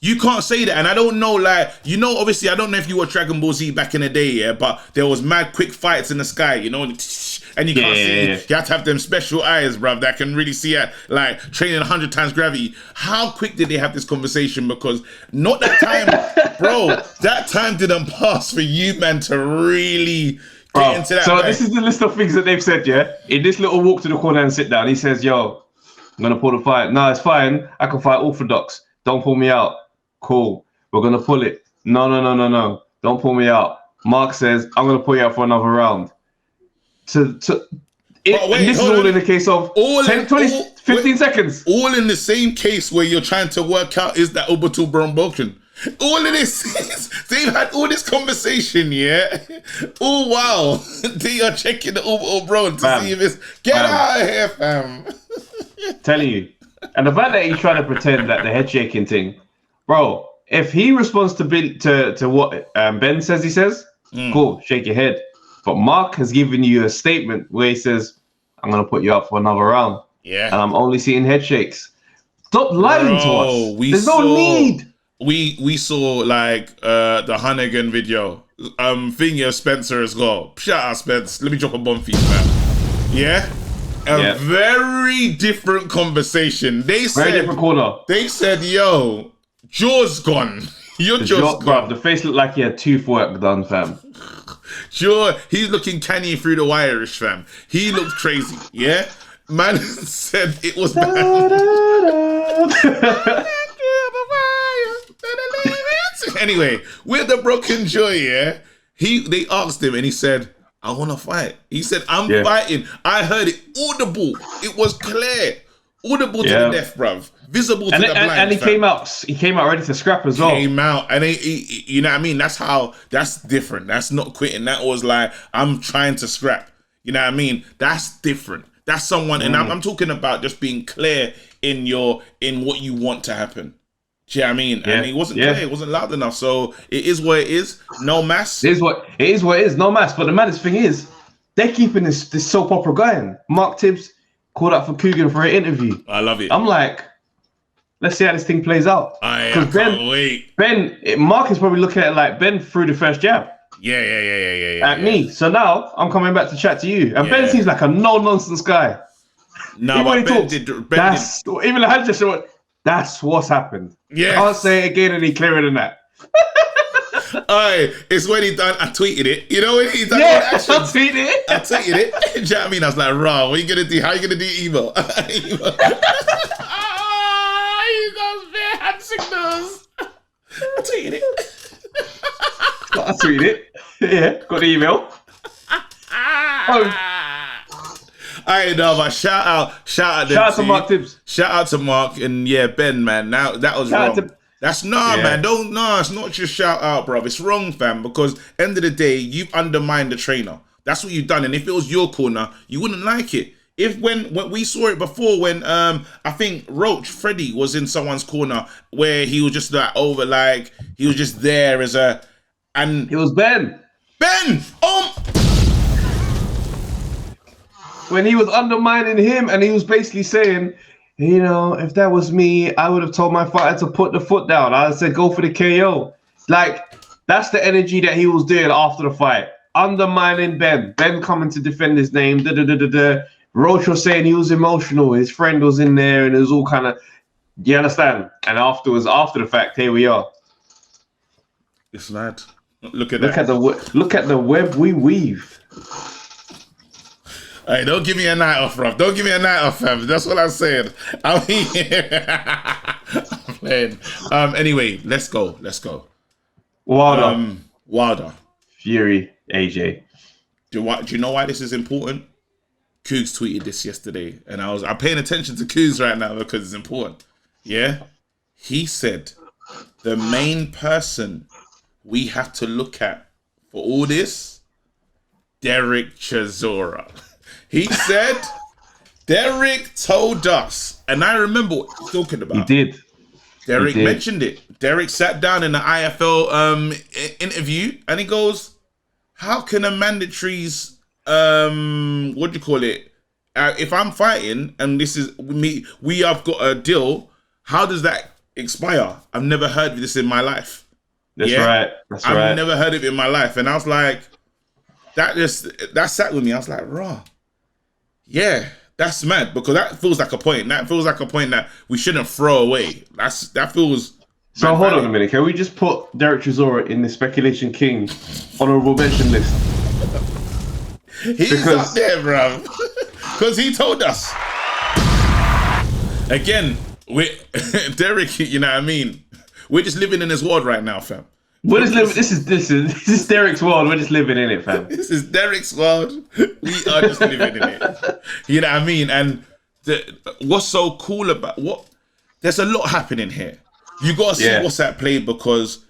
You can't say that. And I don't know, like, you know, obviously, I don't know if you watched Dragon Ball Z back in the day, yeah, but there was mad quick fights in the sky, you know, and you can't see. You have to have them special eyes, bruv, that can really see at, like, training 100 times gravity. How quick did they have this conversation? Because not that time, bro, that time didn't pass for you, man, to really get into that. So this is the list of things that they've said, yeah? In this little walk to the corner and sit down, he says, yo, I'm going to pull the fight. No, it's fine. I can fight orthodox. Don't pull me out. Cool. We're going to pull it. No. Don't pull me out. Mark says, I'm going to pull you out for another round. This is all in the case of 15 seconds. All in the same case where you're trying to work out is that orbital broken. All of this, they've had all this conversation, yeah? Oh, wow. They are checking the orbital bone to see if it's... Get out of here, fam. Telling you. And the fact that he's trying to pretend that the head shaking thing, bro, if he responds to what Ben says he says, cool, shake your head. But Mark has given you a statement where he says, I'm going to put you up for another round. Yeah. And I'm only seeing head shakes. Stop lying to us. There's no need. We saw like the Hannigan video. Thing of Spencer as well. Shout out Spence. Let me drop a bomb for you, man. Yeah? A very different conversation. Very different corner. They said, yo, jaw's gone. Your jaw's gone. The face looked like he had tooth work done, fam. Jaw, he's looking canny through the wire-ish, fam. He looked crazy, yeah? Man said it was bad. Anyway, with the broken jaw, yeah, they asked him and he said, I want to fight. He said, I'm fighting. I heard it audible. It was clear. Audible to the deaf, bruv. Visible to the blind. And he came out ready to scrap as well. Came out. And he, you know what I mean? That's different. That's not quitting. That was like, I'm trying to scrap. You know what I mean? That's different. That's someone, and I'm talking about just being clear in what you want to happen. Do you know what I mean? Yeah. And he wasn't clear. It wasn't loud enough. So it is what it is. No mass. It is what it is. No mass. But the maddest thing is, they're keeping this soap opera going. Mark Tibbs called up for Coogan for an interview. I love it. I'm like, let's see how this thing plays out. I can't wait. Mark is probably looking at it like Ben threw the first jab. Yeah. At me. So now I'm coming back to chat to you. And Ben seems like a no-nonsense guy. No, but Ben did. Even the hand gesture, that's what's happened. Yeah. I'll say it again any clearer than that. It's when he done. I tweeted it. You know when he done actions. I tweeted it. Do you know what I mean? I was like, "Raw, what are you gonna do? How are you gonna do emo?" You guys bare hand signals. I tweeted it. Yeah, got the email. I know, but shout out to Mark Tibbs. Shout out to Mark and yeah, Ben, man. Now that was wrong. That's man. It's not just shout out, bro. It's wrong, fam. Because end of the day, you've undermined the trainer. That's what you've done. And if it was your corner, you wouldn't like it. If when we saw it before, when I think Freddie was in someone's corner where he was just like he was just there as and it was Ben. When he was undermining him and he was basically saying, you know, if that was me, I would have told my fighter to put the foot down. I said, go for the KO. Like, that's the energy that he was doing after the fight. Undermining Ben. Ben coming to defend his name. Roach was saying he was emotional. His friend was in there and it was all kind of, you understand? And afterwards, after the fact, here we are. It's mad. Look at that. Look at the web we weave. Hey, don't give me a night off, bro. Don't give me a night off, fam. That's what I'm saying. I'm playing. Anyway, let's go. Wilder. Fury, AJ. Do you know why this is important? Cougs tweeted this yesterday, and I'm paying attention to Cougs right now because it's important. Yeah? He said the main person we have to look at for all this, Derek Chisora. He said, Derek told us, and I remember what he was talking about. He did. Derek mentioned it. Derek sat down in the IFL interview, and he goes, how can a mandatory's, what do you call it? If I'm fighting, and this is me, we have got a deal, how does that expire? I've never heard of this in my life. That's right. I've never heard of it in my life. And I was like, that sat with me. I was like, raw. Yeah, that's mad because that feels like a point. That feels like a point that we shouldn't throw away. That feels. So hold on a minute. Can we just put Derek Chisora in the Speculation King honorable mention list? He's up there, bro. Because he told us. Again, Derek, you know what I mean? We're just living in this world right now, fam. This is Derek's world. We're just living in it, fam. This is Derek's world. We are just living in it. You know what I mean? And what's so cool about there's a lot happening here. You gotta see what's at play because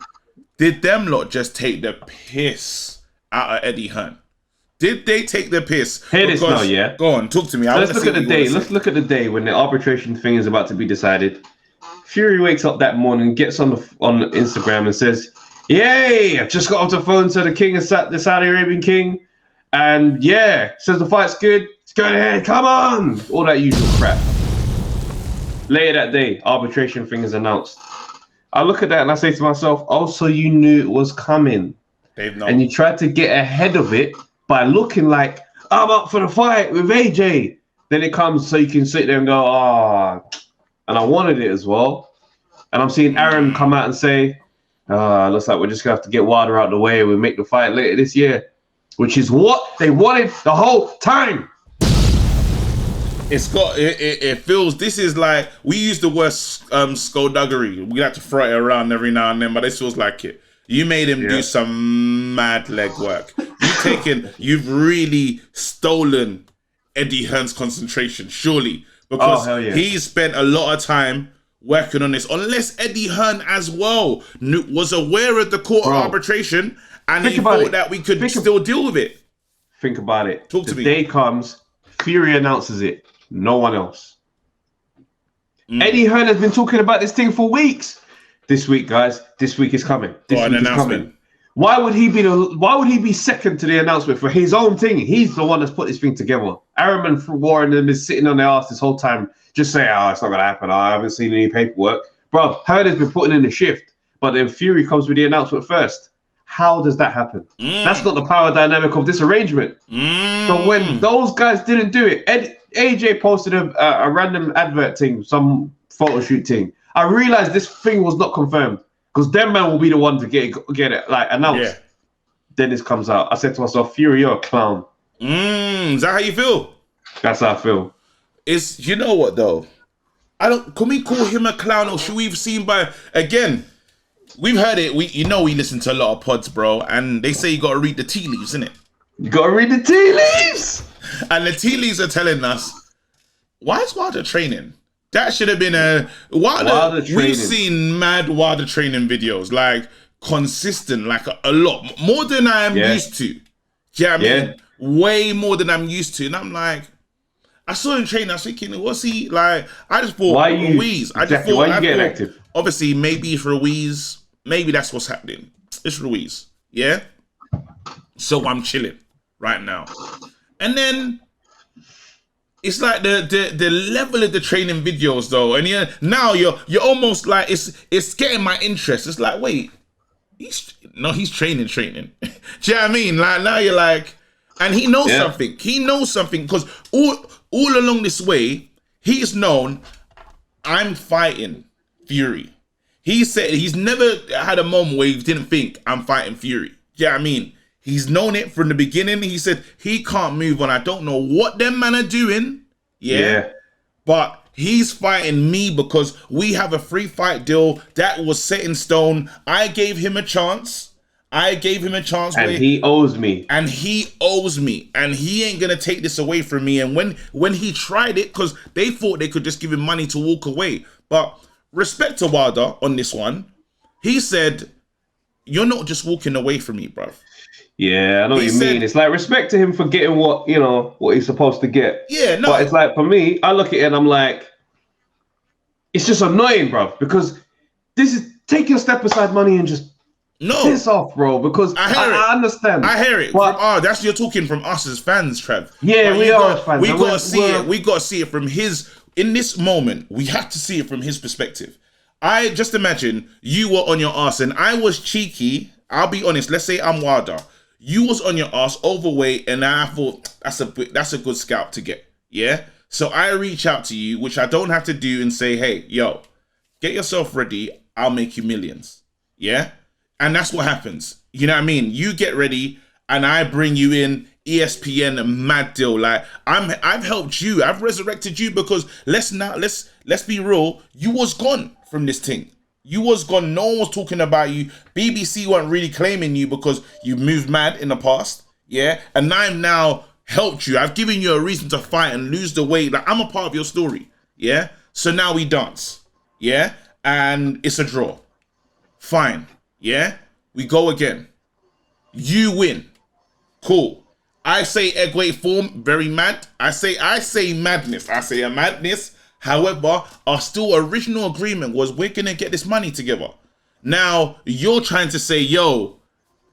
did them lot just take the piss out of Eddie Hearn? Did they take the piss? Hear this now, yeah? Go on, talk to me. Let's look at the day. Let's look at the day when the arbitration thing is about to be decided. Fury wakes up that morning, gets on Instagram and says, yay, I've just got off the phone to the king of the Saudi Arabian king. And yeah, says the fight's good. It's going ahead. Come on. All that usual crap. Later that day, arbitration thing is announced. I look at that and I say to myself, oh, so you knew it was coming. And you tried to get ahead of it by looking like, I'm up for the fight with AJ. Then it comes so you can sit there and go, and I wanted it as well. And I'm seeing Aaron come out and say, looks like we're just going to have to get Wilder out of the way and we'll make the fight later this year, which is what they wanted the whole time. It feels, this is like, we use the word skullduggery. We like to throw it around every now and then, but this feels like it. You made him do some mad leg work. You've really stolen Eddie Hearn's concentration, surely. Because he spent a lot of time working on this. Unless Eddie Hearn as well was aware of the court of arbitration and he thought that we could still deal with it. Think about it. Talk to me. The day comes, Fury announces it. No one else. Eddie Hearn has been talking about this thing for weeks. This week, guys. This week is coming. This week is coming. Why would he be second to the announcement for his own thing? He's the one that's put this thing together. Aaron Warren has been sitting on their ass this whole time, just saying, it's not gonna happen. I haven't seen any paperwork. Bro, Hearn has been putting in the shift, but then Fury comes with the announcement first. How does that happen? That's not the power dynamic of this arrangement. So when those guys didn't do it, AJ posted a random advert thing, some photo shoot thing. I realized this thing was not confirmed. Because them man will be the one to get it like announced. Yeah. Then this comes out. I said to myself, Fury, you're a clown. Is that how you feel? That's how I feel. You know what though? Can we call him a clown or should we have seen again? We've heard it. We listen to a lot of pods, bro, and they say you gotta read the tea leaves, innit? You gotta read the tea leaves. And the tea leaves are telling us, why is Wilder training? That should have been a Wilder training. We've seen mad Wilder training videos, like consistent, like a lot more than I am used to. Yeah, you know I mean, way more than I'm used to. And I'm like, I saw him training. I was thinking, what's he like? I just thought Ruiz. I just thought, why you getting active? Obviously, maybe it's Ruiz. Maybe that's what's happening. It's Ruiz. Yeah. So I'm chilling right now, and then. It's like the level of the training videos though, and now you're almost like it's getting my interest. It's like, wait, he's training. Do you know what I mean? Like now you're like, and he knows something. He knows something because all along this way he's known I'm fighting Fury. He said he's never had a moment where he didn't think I'm fighting Fury. Do you know what I mean? He's known it from the beginning. He said he can't move on. I don't know what them man are doing. Yeah. But he's fighting me because we have a free fight deal that was set in stone. I gave him a chance. And he owes me. And he owes me. And he ain't going to take this away from me. And when he tried it, because they thought they could just give him money to walk away. But respect to Wilder on this one. He said, you're not just walking away from me, bruv. Yeah, I know what you mean. It's like respect to him for getting what he's supposed to get. Yeah, no. But it's like for me, I look at it and I'm like, it's just annoying, bro. Because this is take your step aside money and just piss off, bro. Because I understand. I hear it. But, that's you're talking from us as fans, Trev. Yeah, but we are as fans. We gotta see it. We gotta see it from his. In this moment, we have to see it from his perspective. I just imagine you were on your ass and I was cheeky. I'll be honest. Let's say I'm Wilder. You was on your ass, overweight, and I thought that's a good scalp to get. Yeah. So I reach out to you, which I don't have to do, and say, hey, yo, get yourself ready. I'll make you millions. Yeah. And that's what happens. You know what I mean? You get ready, and I bring you in. ESPN, a mad deal. Like I've helped you. I've resurrected you because let's be real. You was gone from this thing. You was gone. No one was talking about you. BBC weren't really claiming you because you moved mad in the past. Yeah. And I've now helped you. I've given you a reason to fight and lose the weight. Like I'm a part of your story. Yeah. So now we dance. Yeah. And it's a draw. Fine. Yeah. We go again. You win. Cool. I say Egway form, very mad. I say madness. I say a madness. However, our still original agreement was we're going to get this money together. Now, you're trying to say, yo,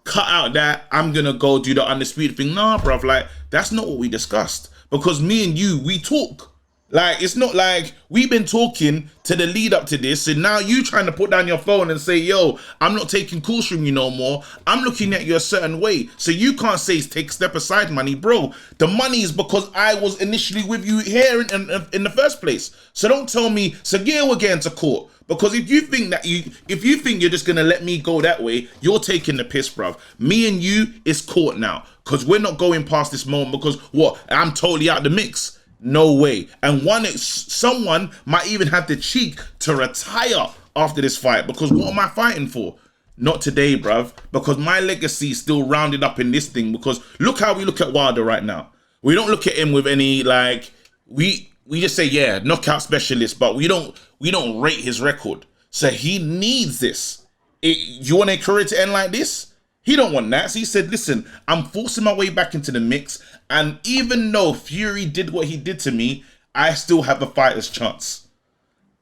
cut out that I'm going to go do the undisputed thing. Nah, bruv, like, that's not what we discussed. Because me and you, we talk. Like, it's not like we've been talking to the lead up to this, and now you trying to put down your phone and say, yo, I'm not taking calls from you no more. I'm looking at you a certain way. So you can't say take step aside money. Bro, the money is because I was initially with you here in the first place. So don't tell me, so yeah, we're getting to court. Because if you think you're just gonna let me go that way, you're taking the piss, bruv. Me and you is court now. Because we're not going past this moment because what? I'm totally out the mix. No way. And someone might even have the cheek to retire after this fight because what am I fighting for? Not today, bruv. Because my legacy is still rounded up in this thing. Because look how we look at Wilder right now. We don't look at him with any like we just say yeah, knockout specialist, but we don't rate his record. So he needs this. You want a career to end like this? He don't want that. So he said, listen, I'm forcing my way back into the mix. And even though Fury did what he did to me, I still have a fighter's chance.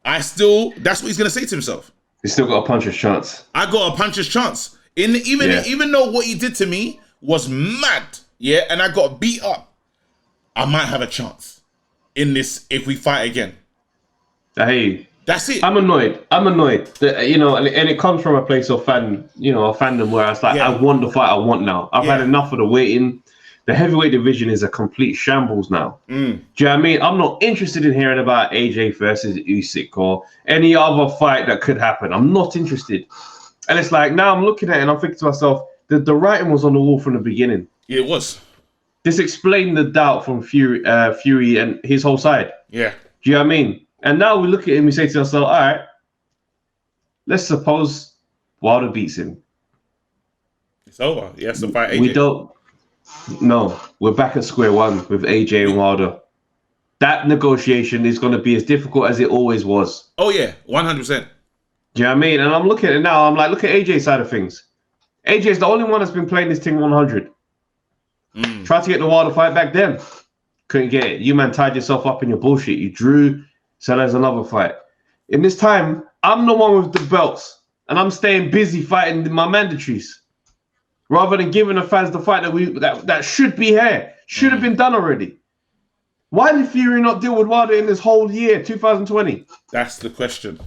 That's what he's going to say to himself. He's still got a puncher's chance. I got a puncher's chance. Even though what he did to me was mad, yeah, and I got beat up, I might have a chance in this if we fight again. Hey. That's it. I'm annoyed. That, and it comes from a place of fandom where it's like, I want the fight I want now. I've had enough of the waiting. The heavyweight division is a complete shambles now. Do you know what I mean? I'm not interested in hearing about AJ versus Usyk or any other fight that could happen. I'm not interested. And it's like, now I'm looking at it and I'm thinking to myself, the writing was on the wall from the beginning. Yeah, it was. This explained the doubt from Fury and his whole side. Yeah. Do you know what I mean? And now we look at him, we say to ourselves, all right, let's suppose Wilder beats him. It's over. He has to fight AJ. No, we're back at square one with AJ and Wilder. That negotiation is going to be as difficult as it always was. Oh yeah, 100%. Do you know what I mean? And I'm looking at it now. I'm like, look at AJ's side of things. AJ's the only one that's been playing this thing 100. Tried to get the Wilder fight back then. Couldn't get it. You man tied yourself up in your bullshit. You drew, so there's another fight. In this time, I'm the one with the belts, and I'm staying busy fighting my mandatories, rather than giving the fans the fight that should be here, should have been done already. Why did Fury not deal with Wilder in this whole year, 2020? That's the question.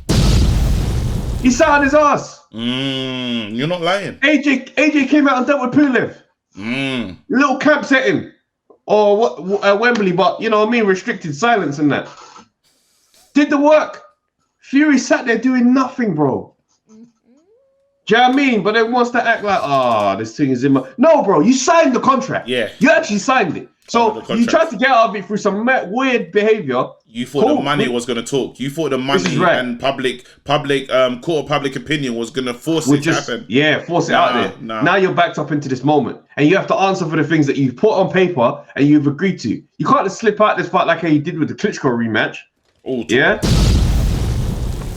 He sat on his ass. You're not lying. AJ came out and dealt with Pulev. Little camp setting, or what? Wembley, but you know what I mean, restricted silence and that. Did the work. Fury sat there doing nothing, bro. Do you know what I mean? But then wants to act like, this thing is in my... No, bro, you signed the contract. Yeah. You actually signed it. So you tried to get out of it through some weird behavior. You thought the money was going to talk. You thought the money and public court of public opinion was going to force it to happen. Yeah, force it out there. Now you're backed up into this moment. And you have to answer for the things that you've put on paper and you've agreed to. You can't just slip out this fight like how you did with the Klitschko rematch. Yeah?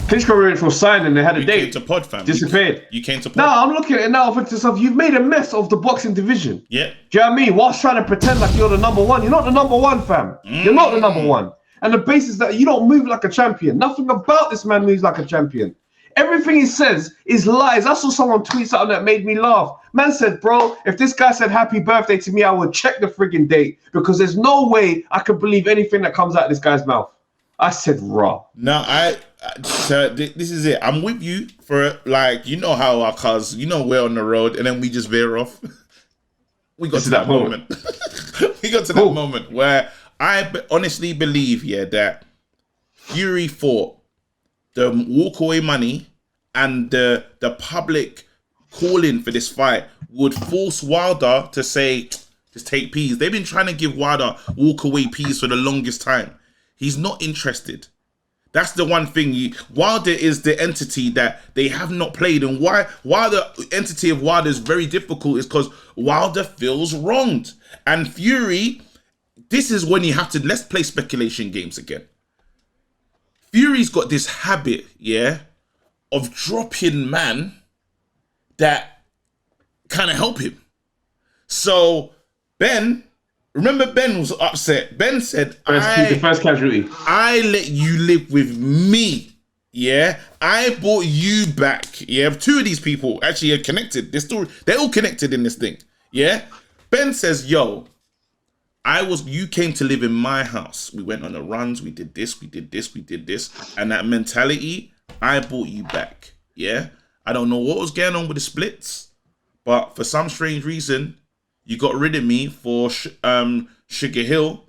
Klitschko rematch was signed and they had a date. You came to pod, fam. Disappeared. You came to pod. Now I'm looking at it now for yourself. You've made a mess of the boxing division. Yeah. Do you know what I mean? Whilst trying to pretend like you're the number one. You're not the number one, fam. You're not the number one. And the basis that you don't move like a champion. Nothing about this man moves like a champion. Everything he says is lies. I saw someone tweet something that made me laugh. Man said, bro, if this guy said happy birthday to me, I would check the friggin' date because there's no way I could believe anything that comes out of this guy's mouth. I said raw. No, so this is it. I'm with you for like, you know how our cars, you know, we're on the road and then we just veer off. We got to that moment. We got to that moment where I honestly believe, that Fury thought the walkaway money and the public calling for this fight would force Wilder to say, just take peas. They've been trying to give Wilder walkaway peas for the longest time. He's not interested. That's the one thing. Wilder is the entity that they have not played. And why the entity of Wilder is very difficult is because Wilder feels wronged. And Fury, this is when you have to, let's play speculation games again. Fury's got this habit, of dropping man that kind of help him. So remember Ben was upset. Ben said, he's the first casualty. I let you live with me. I brought you back. Two of these people actually are connected. They're all connected in this thing. Ben says, you came to live in my house. We went on the runs. We did this. And that mentality, I brought you back. I don't know what was going on with the splits, but for some strange reason, you got rid of me for Sugar Hill,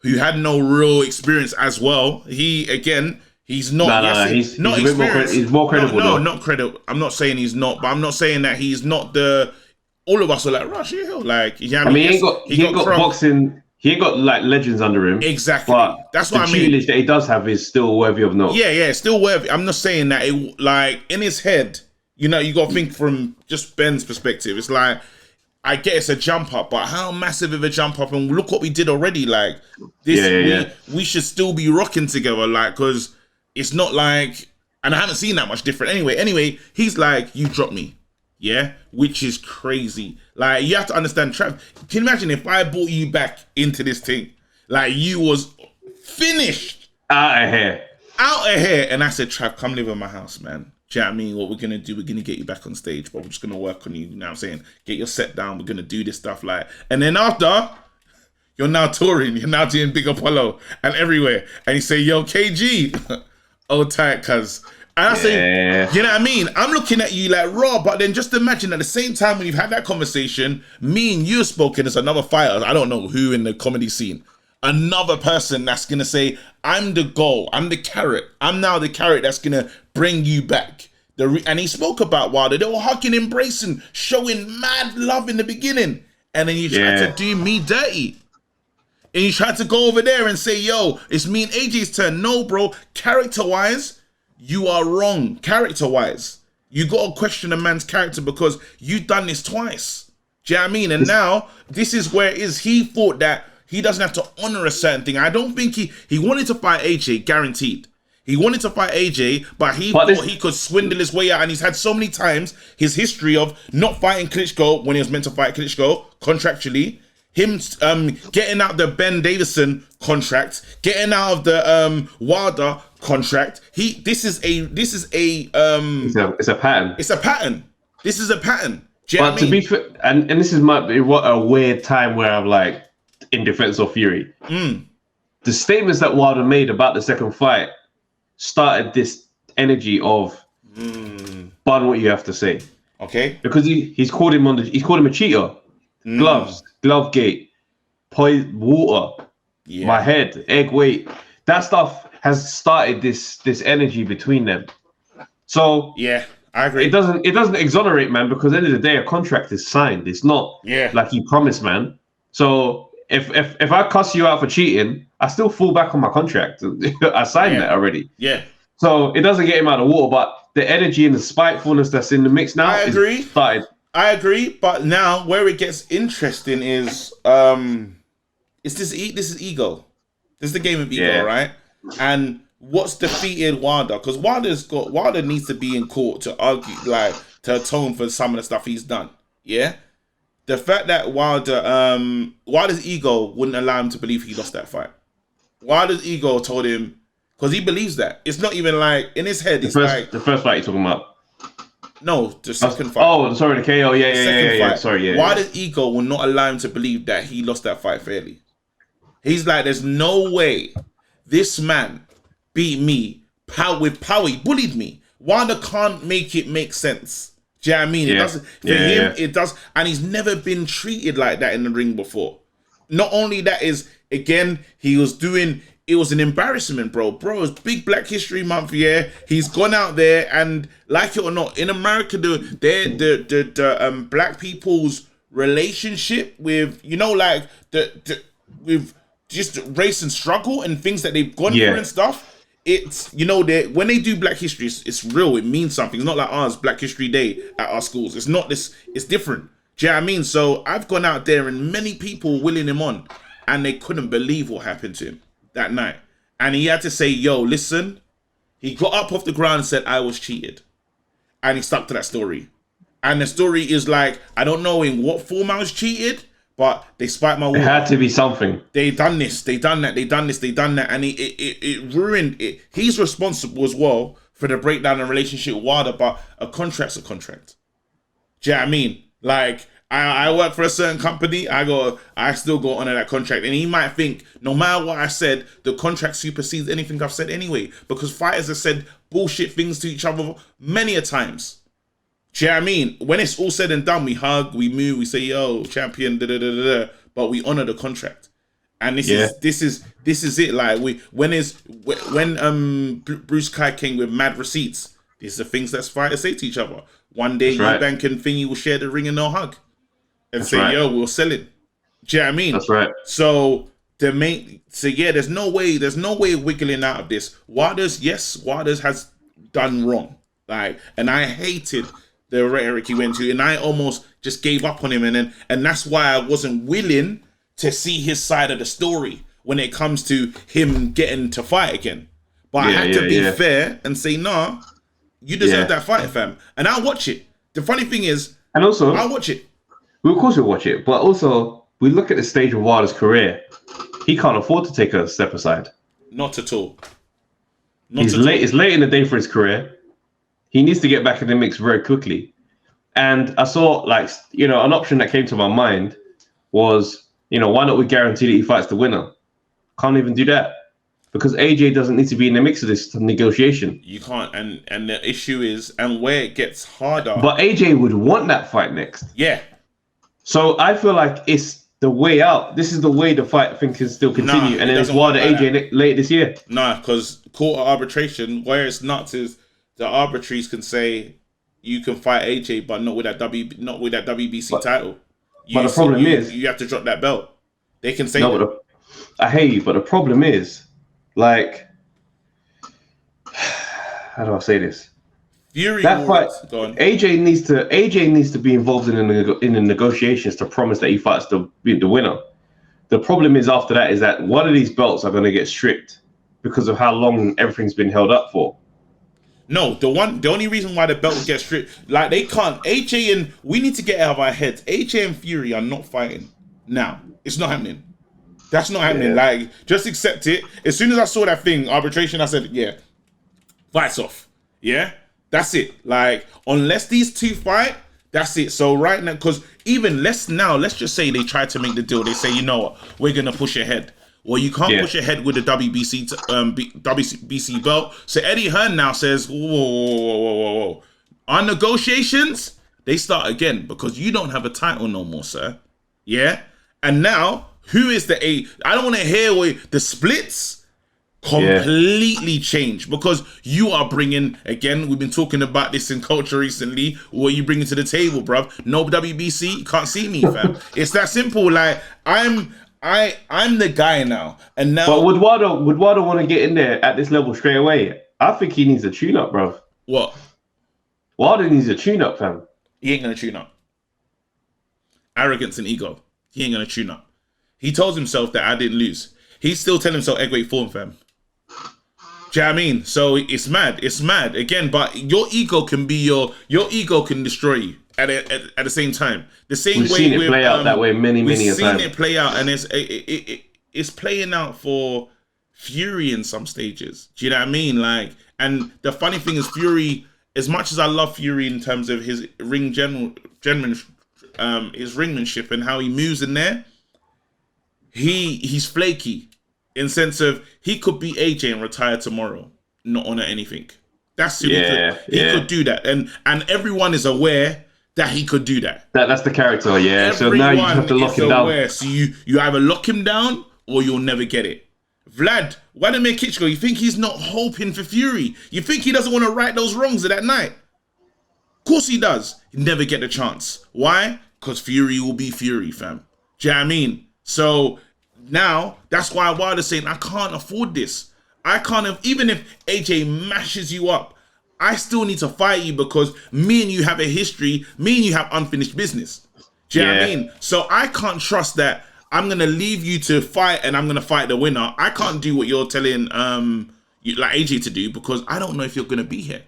who had no real experience as well. He's not. He's not experienced. He's more credible. No, not credible. I'm not saying he's not, but I'm not saying that he's not the. All of us are like, Sugar Hill. Like, he ain't got boxing. He ain't got like legends under him. Exactly. But that's what I mean. The tutelage that he does have is still worthy of note. Yeah, still worthy. I'm not saying that it, like, in his head, you got to think from just Ben's perspective. It's like, I get it's a jump up, but how massive of a jump up? And look what we did already. Like this, we should still be rocking together. Like, because it's not like, and I haven't seen that much different. Anyway, he's like, you dropped me, which is crazy. Like, you have to understand, Trav. Can you imagine if I brought you back into this thing, like you was finished, out of here, and I said, Trav, come live in my house, man. Do you know what I mean? What we're going to do, we're going to get you back on stage, but we're just going to work on you. You know what I'm saying? Get your set down. We're going to do this stuff like... And then after, you're now touring. You're now doing Big Apollo and everywhere. And you say, yo, KG. Oh, tight, cuz. And I say, you know what I mean? I'm looking at you like raw, but then just imagine at the same time when you've had that conversation, me and you have spoken as another fighter. I don't know who in the comedy scene. Another person that's going to say, I'm the goal. I'm the carrot. I'm now the carrot that's going to bring you back. And he spoke about Wilder. They were hugging, embracing, showing mad love in the beginning. And then you tried to do me dirty. And you tried to go over there and say, yo, it's me and AJ's turn. No, bro. Character-wise, you are wrong. Character-wise. You got to question a man's character because you've done this twice. Do you know what I mean? And now this is where it is. He thought that he doesn't have to honor a certain thing. I don't think he wanted to fight AJ, guaranteed. He wanted to fight AJ, but he thought he could swindle his way out. And he's had so many times his history of not fighting Klitschko when he was meant to fight Klitschko contractually. Him getting out the Ben Davison contract, getting out of the Wilder contract. It's a pattern. It's a pattern. This is a pattern. But to be fair, and this is what a weird time where I'm like in defense of Fury. The statements that Wilder made about the second fight started this energy of bun what you have to say. Okay. Because he's called him a cheater. Gloves, glove gate, poison, water, my head, egg weight. That stuff has started this energy between them. So yeah, I agree. It doesn't exonerate, man, because at the end of the day, a contract is signed. It's not like you promised, man. So if I cuss you out for cheating, I still fall back on my contract. I signed that already. Yeah. So it doesn't get him out of water, but the energy and the spitefulness that's in the mix now. I agree, but now where it gets interesting is this is ego. This is the game of ego, right? And what's defeated Wilder? Because Wilder needs to be in court to argue, like to atone for some of the stuff he's done. Yeah. The fact that Wilder's ego wouldn't allow him to believe he lost that fight. Wilder's ego told him, because he believes that. It's not even like in his head. The first fight you're talking about. No, the second fight. Oh, sorry, the KO. Yeah. Sorry, yeah. Wilder's ego will not allow him to believe that he lost that fight fairly. He's like, there's no way this man beat me with power. He bullied me. Wilder can't make it make sense. Do you know what I mean? It doesn't. For him, it does. And he's never been treated like that in the ring before. Not only that is, again, it was an embarrassment, bro. Bro, it's Big Black History Month, yeah. He's gone out there and, like it or not, in America, the black people's relationship with, like with just race and struggle and things that they've gone through and stuff. It's, when they do Black History, it's real. It means something. It's not like ours, Black History Day at our schools. It's not this. It's different. Do you know what I mean? So I've gone out there and many people willing him on, and they couldn't believe what happened to him that night. And he had to say, yo, listen. He got up off the ground and said, I was cheated. And he stuck to that story. And the story is like, I don't know in what form I was cheated, but they spiked my water. It had to be something. They done this, they done that, they done this, they done that. And it ruined it. He's responsible as well for the breakdown in relationship with Wilder, but a contract's a contract. Do you know what I mean? Like, I work for a certain company, I still go under that contract. And he might think, no matter what I said, the contract supersedes anything I've said anyway. Because fighters have said bullshit things to each other many a times. Do you know what I mean? When it's all said and done, we hug, we move, we say, yo, champion, but we honor the contract. And this is it. Like when Bruce Kai came with mad receipts, these are things that fighters say to each other. One day EUBANK and Thingy will share the ring and no hug. And yo, we'll sell it. Do you know what I mean? That's right. So there's no way of wiggling out of this. Waters has done wrong. Like, and I hated the rhetoric he went to, and I almost just gave up on him, and that's why I wasn't willing to see his side of the story when it comes to him getting to fight again. But I had to be fair and say, nah, you deserve that fight, fam. And I'll watch it. The funny thing is, and also I'll watch it. Well, of course we'll watch it, but also we look at the stage of Wilder's career. He can't afford to take a step aside. Not at all. It's late in the day for his career. He needs to get back in the mix very quickly. And I saw, an option that came to my mind was, why not we guarantee that he fights the winner? Can't even do that. Because AJ doesn't need to be in the mix of this negotiation. You can't, and the issue is, and where it gets harder. But AJ would want that fight next. Yeah. So I feel like it's the way out. This is the way the fight thing can still continue. And then it's Wilder AJ later this year. Nah, because court of arbitration, where it's nuts is the arbitraries can say you can fight AJ, but not with that WBC title. But the problem is you have to drop that belt. They can say that. I hear you, but the problem is, how do I say this? Fury. That fight, AJ needs to be involved in the negotiations to promise that he fights the winner. The problem is after that is that one of these belts are going to get stripped because of how long everything's been held up for. No, the only reason why the belt will get stripped, like they can't. AJ and we need to get out of our heads. AJ and Fury are not fighting now. It's not happening. That's not happening. Yeah. Like, just accept it. As soon as I saw that thing, arbitration, I said, yeah, fights off. Yeah, that's it. Like, unless these two fight, that's it. So right now, because even let's just say they try to make the deal. They say, you know what, we're gonna push ahead. Well, you can't push ahead with the WBC belt. So Eddie Hearn now says, whoa. Our negotiations, they start again because you don't have a title no more, sir. Yeah? And now, who is the A? I don't want to hear the splits completely change because you are bringing, again, we've been talking about this in culture recently, what are you bringing to the table, bruv? No WBC, you can't see me, fam. It's that simple. Like, I'm the guy now, and now. But would Wado want to get in there at this level straight away? I think he needs a tune-up, bro. What? Wado needs a tune-up, fam. He ain't gonna tune up. Arrogance and ego. He ain't gonna tune up. He told himself that I didn't lose. He's still telling himself egg weight form, fam. Do you know what I mean? So it's mad. It's mad again. But your ego can be your ego can destroy you. At the same time, the same we've way seen it play out that way many a time. We've seen it play out, and it's playing out for Fury in some stages. Do you know what I mean? Like, and the funny thing is, Fury, as much as I love Fury in terms of his his ringmanship and how he moves in there, he's flaky in sense of he could be AJ and retire tomorrow, not honor anything. That's who he could do that, and everyone is aware that he could do that. That's the character, yeah. So now you have to lock him down. So you either lock him down or you'll never get it. Vlad, Wladimir Klitschko, you think he's not hoping for Fury? You think he doesn't want to right those wrongs of that night? Of course he does. He'll never get the chance. Why? Because Fury will be Fury, fam. Do you know what I mean? So now, that's why Wilder's saying, I can't afford this. I can't, even if AJ mashes you up, I still need to fight you because me and you have a history, me and you have unfinished business. Do you know what I mean? So I can't trust that I'm going to leave you to fight and I'm going to fight the winner. I can't do what you're telling like AJ to do because I don't know if you're going to be here.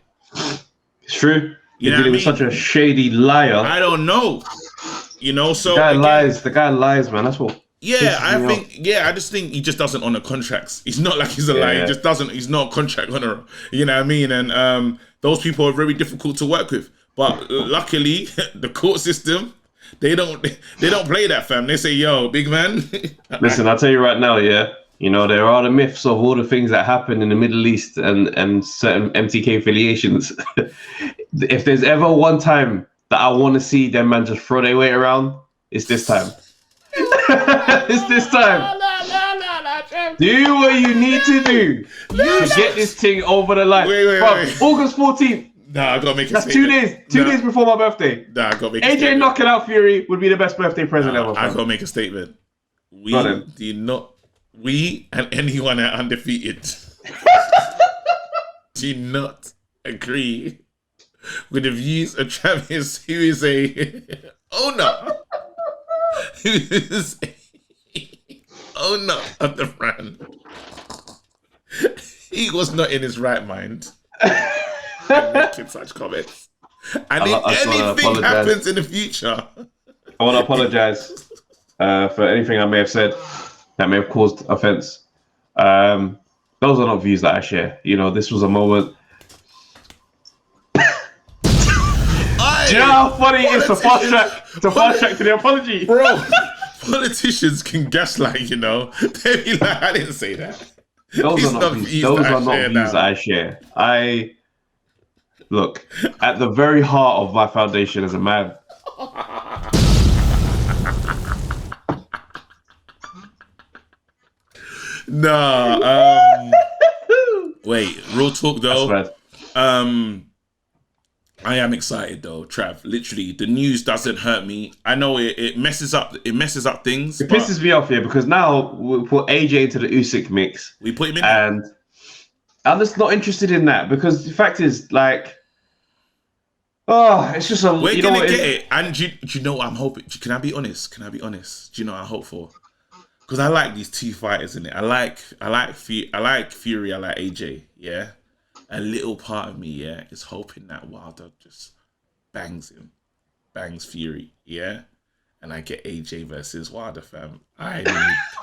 It's true. You're dealing with such a shady liar. I don't know. You know, so... The guy lies, man. That's what... Yeah, I just think he just doesn't honor contracts. He's not like he's a liar. He just doesn't. He's not a contract honorer. You know what I mean? And those people are very difficult to work with. But luckily, the court system, they don't play that, fam. They say, "Yo, big man." Listen, I'll tell you right now, yeah. You know, there are the myths of all the things that happen in the Middle East and certain MTK affiliations. If there's ever one time that I want to see them man just throw their weight around, it's this time. It's this time. Do what you need to do to get this thing over the line. Wait. August 14th. Nah, I gotta make That's 2 days. 2 days before my birthday. Nah, I gotta make AJ knocking out Fury would be the best birthday present ever. I gotta make a statement. We and anyone at Undefeated do not agree with the views of Travis, who is a owner. Owner of the brand. He was not in his right mind making such comments. And if anything happens in the future, I want to apologize for anything I may have said that may have caused offense. Those are not views that I share. You know, this was a moment. Do you know how funny it is to fast track to the apology? Bro, politicians can gaslight, you know. They be like, I didn't say that. Those are not views that I share. Look, at the very heart of my foundation as a man. Wait, real talk though. I am excited though, Trav. Literally, the news doesn't hurt me. I know it messes up things. It pisses me off here because now we put AJ into the Usyk mix. We put him in, and I'm just not interested in that because the fact is, like, Oh, it's just a. We're gonna get it. And do you know what I'm hoping? Can I be honest? Can I be honest? Do you know what I hope for? Because I like these two fighters in it. I like Fury. I like AJ. Yeah. A little part of me, yeah, is hoping that Wilder just bangs Fury. Yeah. And I get AJ versus Wilder, fam.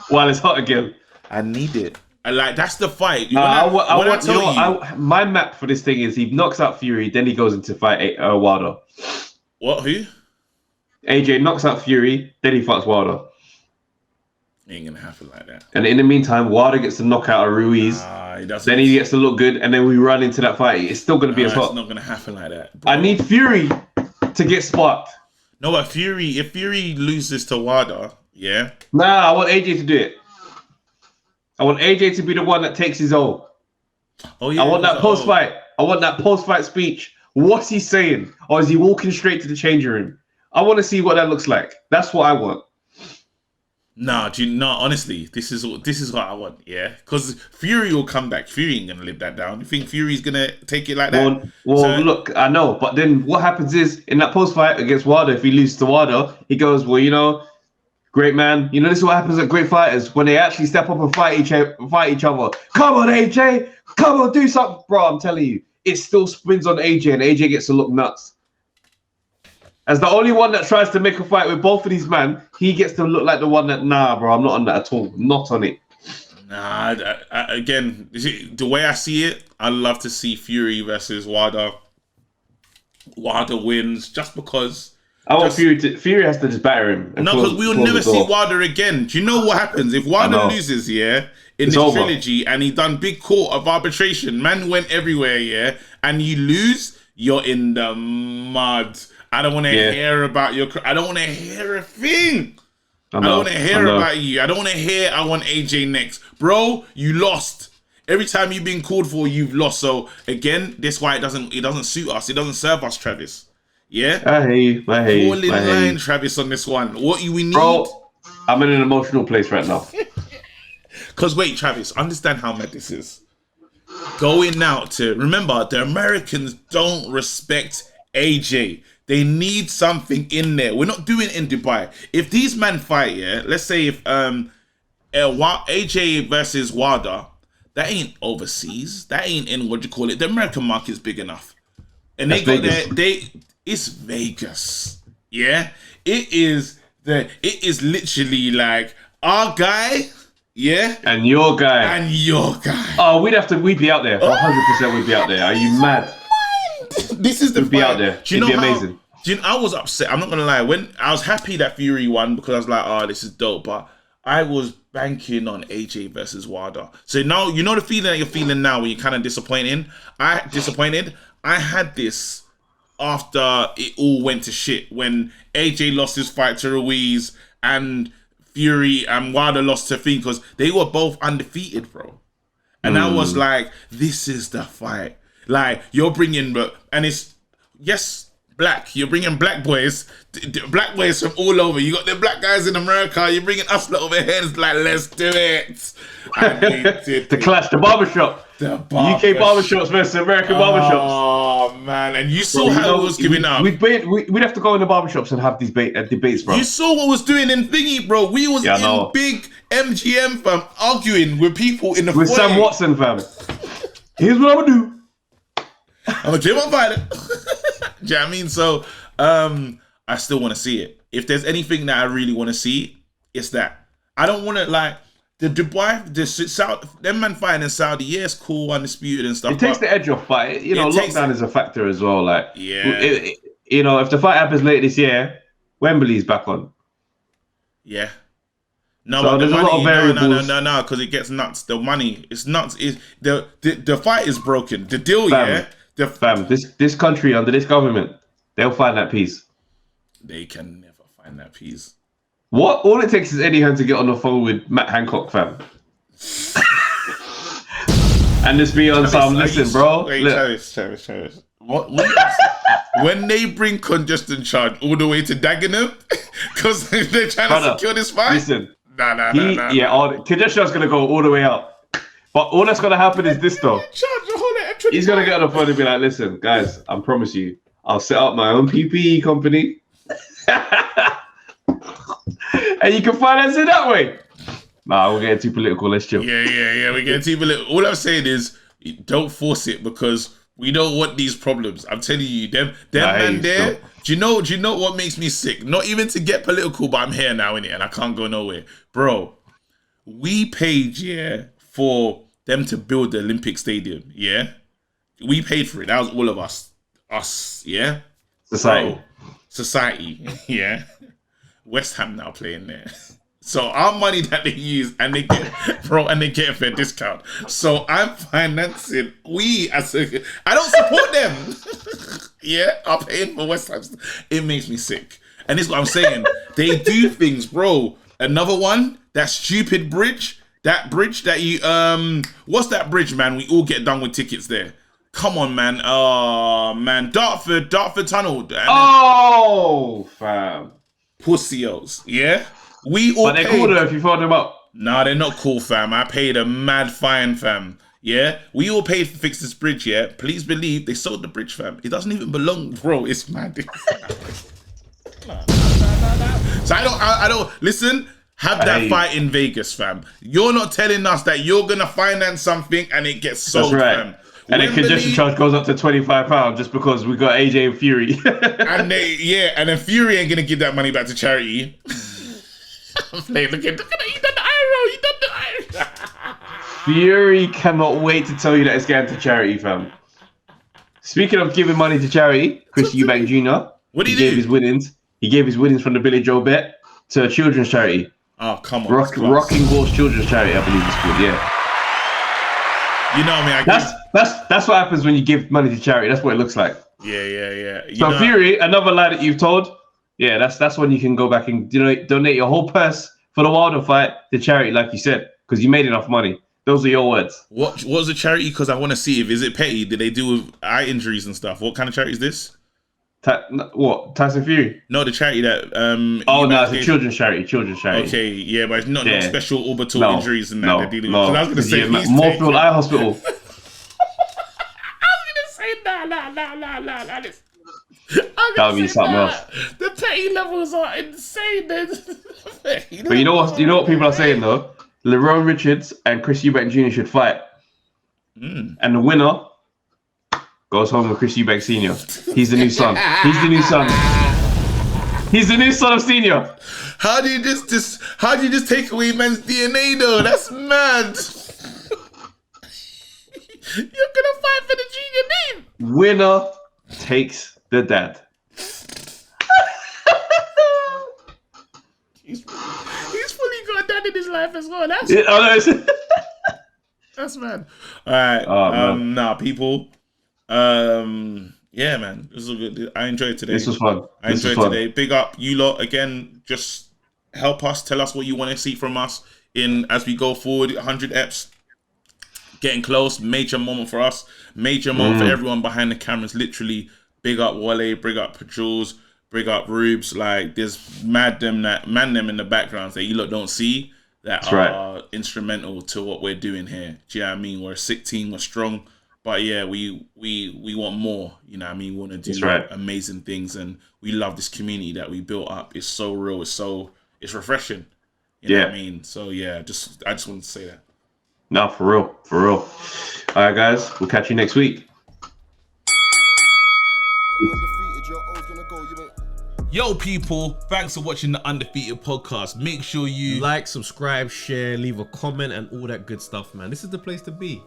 While it's hot again. I need it. That's the fight. My map for this thing is he knocks out Fury, then he goes into fight Wilder. What? Who? AJ knocks out Fury, then he fights Wilder. It ain't gonna happen like that. And in the meantime, Wilder gets the knockout of Ruiz. Then he gets to look good, and then we run into that fight. It's still gonna be as hot. It's not gonna happen like that. Bro. I need Fury to get sparked. No, but if Fury loses to Wilder, yeah. Nah, I want AJ to do it. I want AJ to be the one that takes his own. Oh yeah. I want that post-fight. I want that post-fight speech. What's he saying? Or is he walking straight to the changing room? I want to see what that looks like. That's what I want. Nah, honestly, this is what I want, yeah? Because Fury will come back. Fury ain't gonna live that down. You think Fury's gonna take it like that? Well, look, I know, but then what happens is in that post-fight against Wilder, if he loses to Wilder, he goes, well, you know, great man. You know, this is what happens at great fighters when they actually step up and fight each other. Come on, AJ. Come on, do something. Bro, I'm telling you, it still spins on AJ and AJ gets to look nuts. As the only one that tries to make a fight with both of these men, he gets to look like the one that, nah, bro, I'm not on that at all. Not on it. Nah, again, the way I see it, I love to see Fury versus Wilder. Wilder wins just because. I want Fury has to just batter him. No, because we will never see Wilder again. Do you know what happens? If Wilder loses, yeah, in this trilogy, and he done big court of arbitration, man went everywhere, yeah, and you lose, you're in the mud. I don't want to hear about your... I don't want to hear a thing. I don't want to hear about you. I don't want to hear I want AJ next. Bro, you lost. Every time you've been called for, you've lost. So, again, this is why it doesn't suit us. It doesn't serve us, Travis. Yeah? I hear you. Fall in line, Travis, on this one. What we need... Bro, I'm in an emotional place right now. Because, wait, Travis, understand how mad this is. Going out to... Remember, the Americans don't respect AJ. They need something in there. We're not doing it in Dubai. If these men fight, yeah, let's say if AJ versus Wilder, that ain't overseas. That ain't in what you call it. The American market's big enough, and they got it's Vegas. Yeah, it is literally like our guy. Yeah, and your guy. Oh, we'd be out there. 100% we'd be out there. Are you mad? This is the fight. Be out there. It'd be amazing. I was upset. I'm not gonna lie. When I was happy that Fury won because I was like, "Oh, this is dope," but I was banking on AJ versus Wilder. So now you know the feeling that you're feeling now when you're kind of disappointed. I had this after it all went to shit when AJ lost his fight to Ruiz and Fury and Wilder lost to Fiend because they were both undefeated, bro. And I was like, "This is the fight." Like, you're bringing, and it's, yes, black. You're bringing black boys from all over. You got the black guys in America. You're bringing us over here. It's like, let's do it. The clash, the barbershop. UK barbershops versus American barbershops. Oh, man. And you saw how it was giving up. We'd have to go in the barbershops and have these debates, bro. You saw what was doing in thingy, bro. We was in big MGM, fam, arguing with people in the with Sam Watson, fam. Here's what I'm going to do. I'm gonna keep on fighting. Do you know what I mean? So I still want to see it. If there's anything that I really want to see, it's that. I don't want to like the Dubai, them man fighting in Saudi. Yeah, it's cool, undisputed and stuff. It takes the edge off, but you know, lockdown is a factor as well. Like, yeah, you know, if the fight happens later this year, Wembley's back on. Yeah. No, so but there's a lot of variables. No, because it gets nuts. The money, it's nuts. The fight is broken. The deal, Fam, this country under this government, they'll find that peace. They can never find that peace. What? All it takes is Eddie Hearn to get on the phone with Matt Hancock, fam. And just be on some, listen, bro. Wait, Travis. What? When they bring congestion charge all the way to Dagenham, because they're trying to secure this fight? Listen. Nah. Yeah, congestion's going to go all the way out. But all that's going to happen is this, though. He's going to get on the phone and be like, listen, guys, I promise you, I'll set up my own PPE company. And you can finance it that way. Nah, we're getting too political. Let's chill. Yeah. We're getting too political. All I'm saying is, don't force it because we don't want these problems. I'm telling you, them man there. Do you know what makes me sick? Not even to get political, but I'm here now, innit? And I can't go nowhere. Bro, we paid, for them to build the Olympic Stadium, We paid for it. That was all of us. Yeah? Society, yeah? West Ham now playing there. So our money that they use and they get it for a discount. So I'm financing. I don't support them. I'm paying for West Ham. It makes me sick. And this is what I'm saying. They do things, bro. Another one, that stupid bridge. That bridge that you what's that bridge, man? We all get done with tickets there. Come on, man. Oh man. Dartford Tunnel. Oh fam. Pussios, yeah? We all But they're cool though if you fold them up. Nah, they're not cool, fam. I paid a mad fine, fam. Yeah? We all paid to fix this bridge, yeah? Please believe they sold the bridge, fam. It doesn't even belong, bro. It's mad. So I don't listen, have that fight in Vegas, fam. You're not telling us that you're gonna finance something and it gets sold, fam. And the congestion charge goes up to £25 just because we got AJ and Fury. and then Fury ain't gonna give that money back to charity. Look at that. You done the arrow. Fury cannot wait to tell you that it's going to charity, fam. Speaking of giving money to charity, Chris EUBANK Jr. What did he do? He gave his winnings from the Billy Joe bet to a children's charity. Oh, come on. Rocking Horse Children's Charity, I believe it's called, You know what I mean? That's what happens when you give money to charity. That's what it looks like. Yeah. So Fury, another lie that you've told, that's when you can go back and donate your whole purse for the Wilder fight to charity, like you said, because you made enough money. Those are your words. What was the charity? Because I want to see is it petty? Did they do with eye injuries and stuff? What kind of charity is this? What? Tyson Fury? No, the charity that it's a children's charity. Okay, yeah, but it's not no special orbital injuries and that they're dealing with. No, I was gonna say Moorfield Eye Hospital. I was gonna say nah. That'll be something else. The petty levels are insane. But you know what people are saying though? LERRONE Richards and Chris EUBANK Jr. should fight. And the winner goes home with Chris EUBANK Sr. He's the new son. He's the new son of Senior. How do you just take away man's DNA though? That's mad. You're gonna fight for the junior name. Winner takes the dad. He's fully got a dad in his life as well. That's mad. All right. Nah, people. Yeah, man. This was good. I enjoyed today. This was fun. I enjoyed today. Big up you lot again. Just help us. Tell us what you want to see from us as we go forward. 100 eps. Getting close. Major moment for us. Major moment for everyone behind the cameras. Literally. Big up Wale. Big up Pajules. Big up Rubes. Like there's them in the backgrounds that you lot don't see that are instrumental to what we're doing here. Do you know what I mean? We're a sick team. We're strong. But yeah, we want more. You know what I mean? We want to do amazing things, and we love this community that we built up. It's so real. It's refreshing. You know what I mean? So yeah, I just wanted to say that. No, for real. All right, guys, we'll catch you next week. Yo, people, thanks for watching the Undefeated podcast. Make sure you like, subscribe, share, leave a comment, and all that good stuff, man. This is the place to be.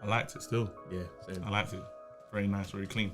I liked it still. Yeah, same. I liked it. Very nice, very clean.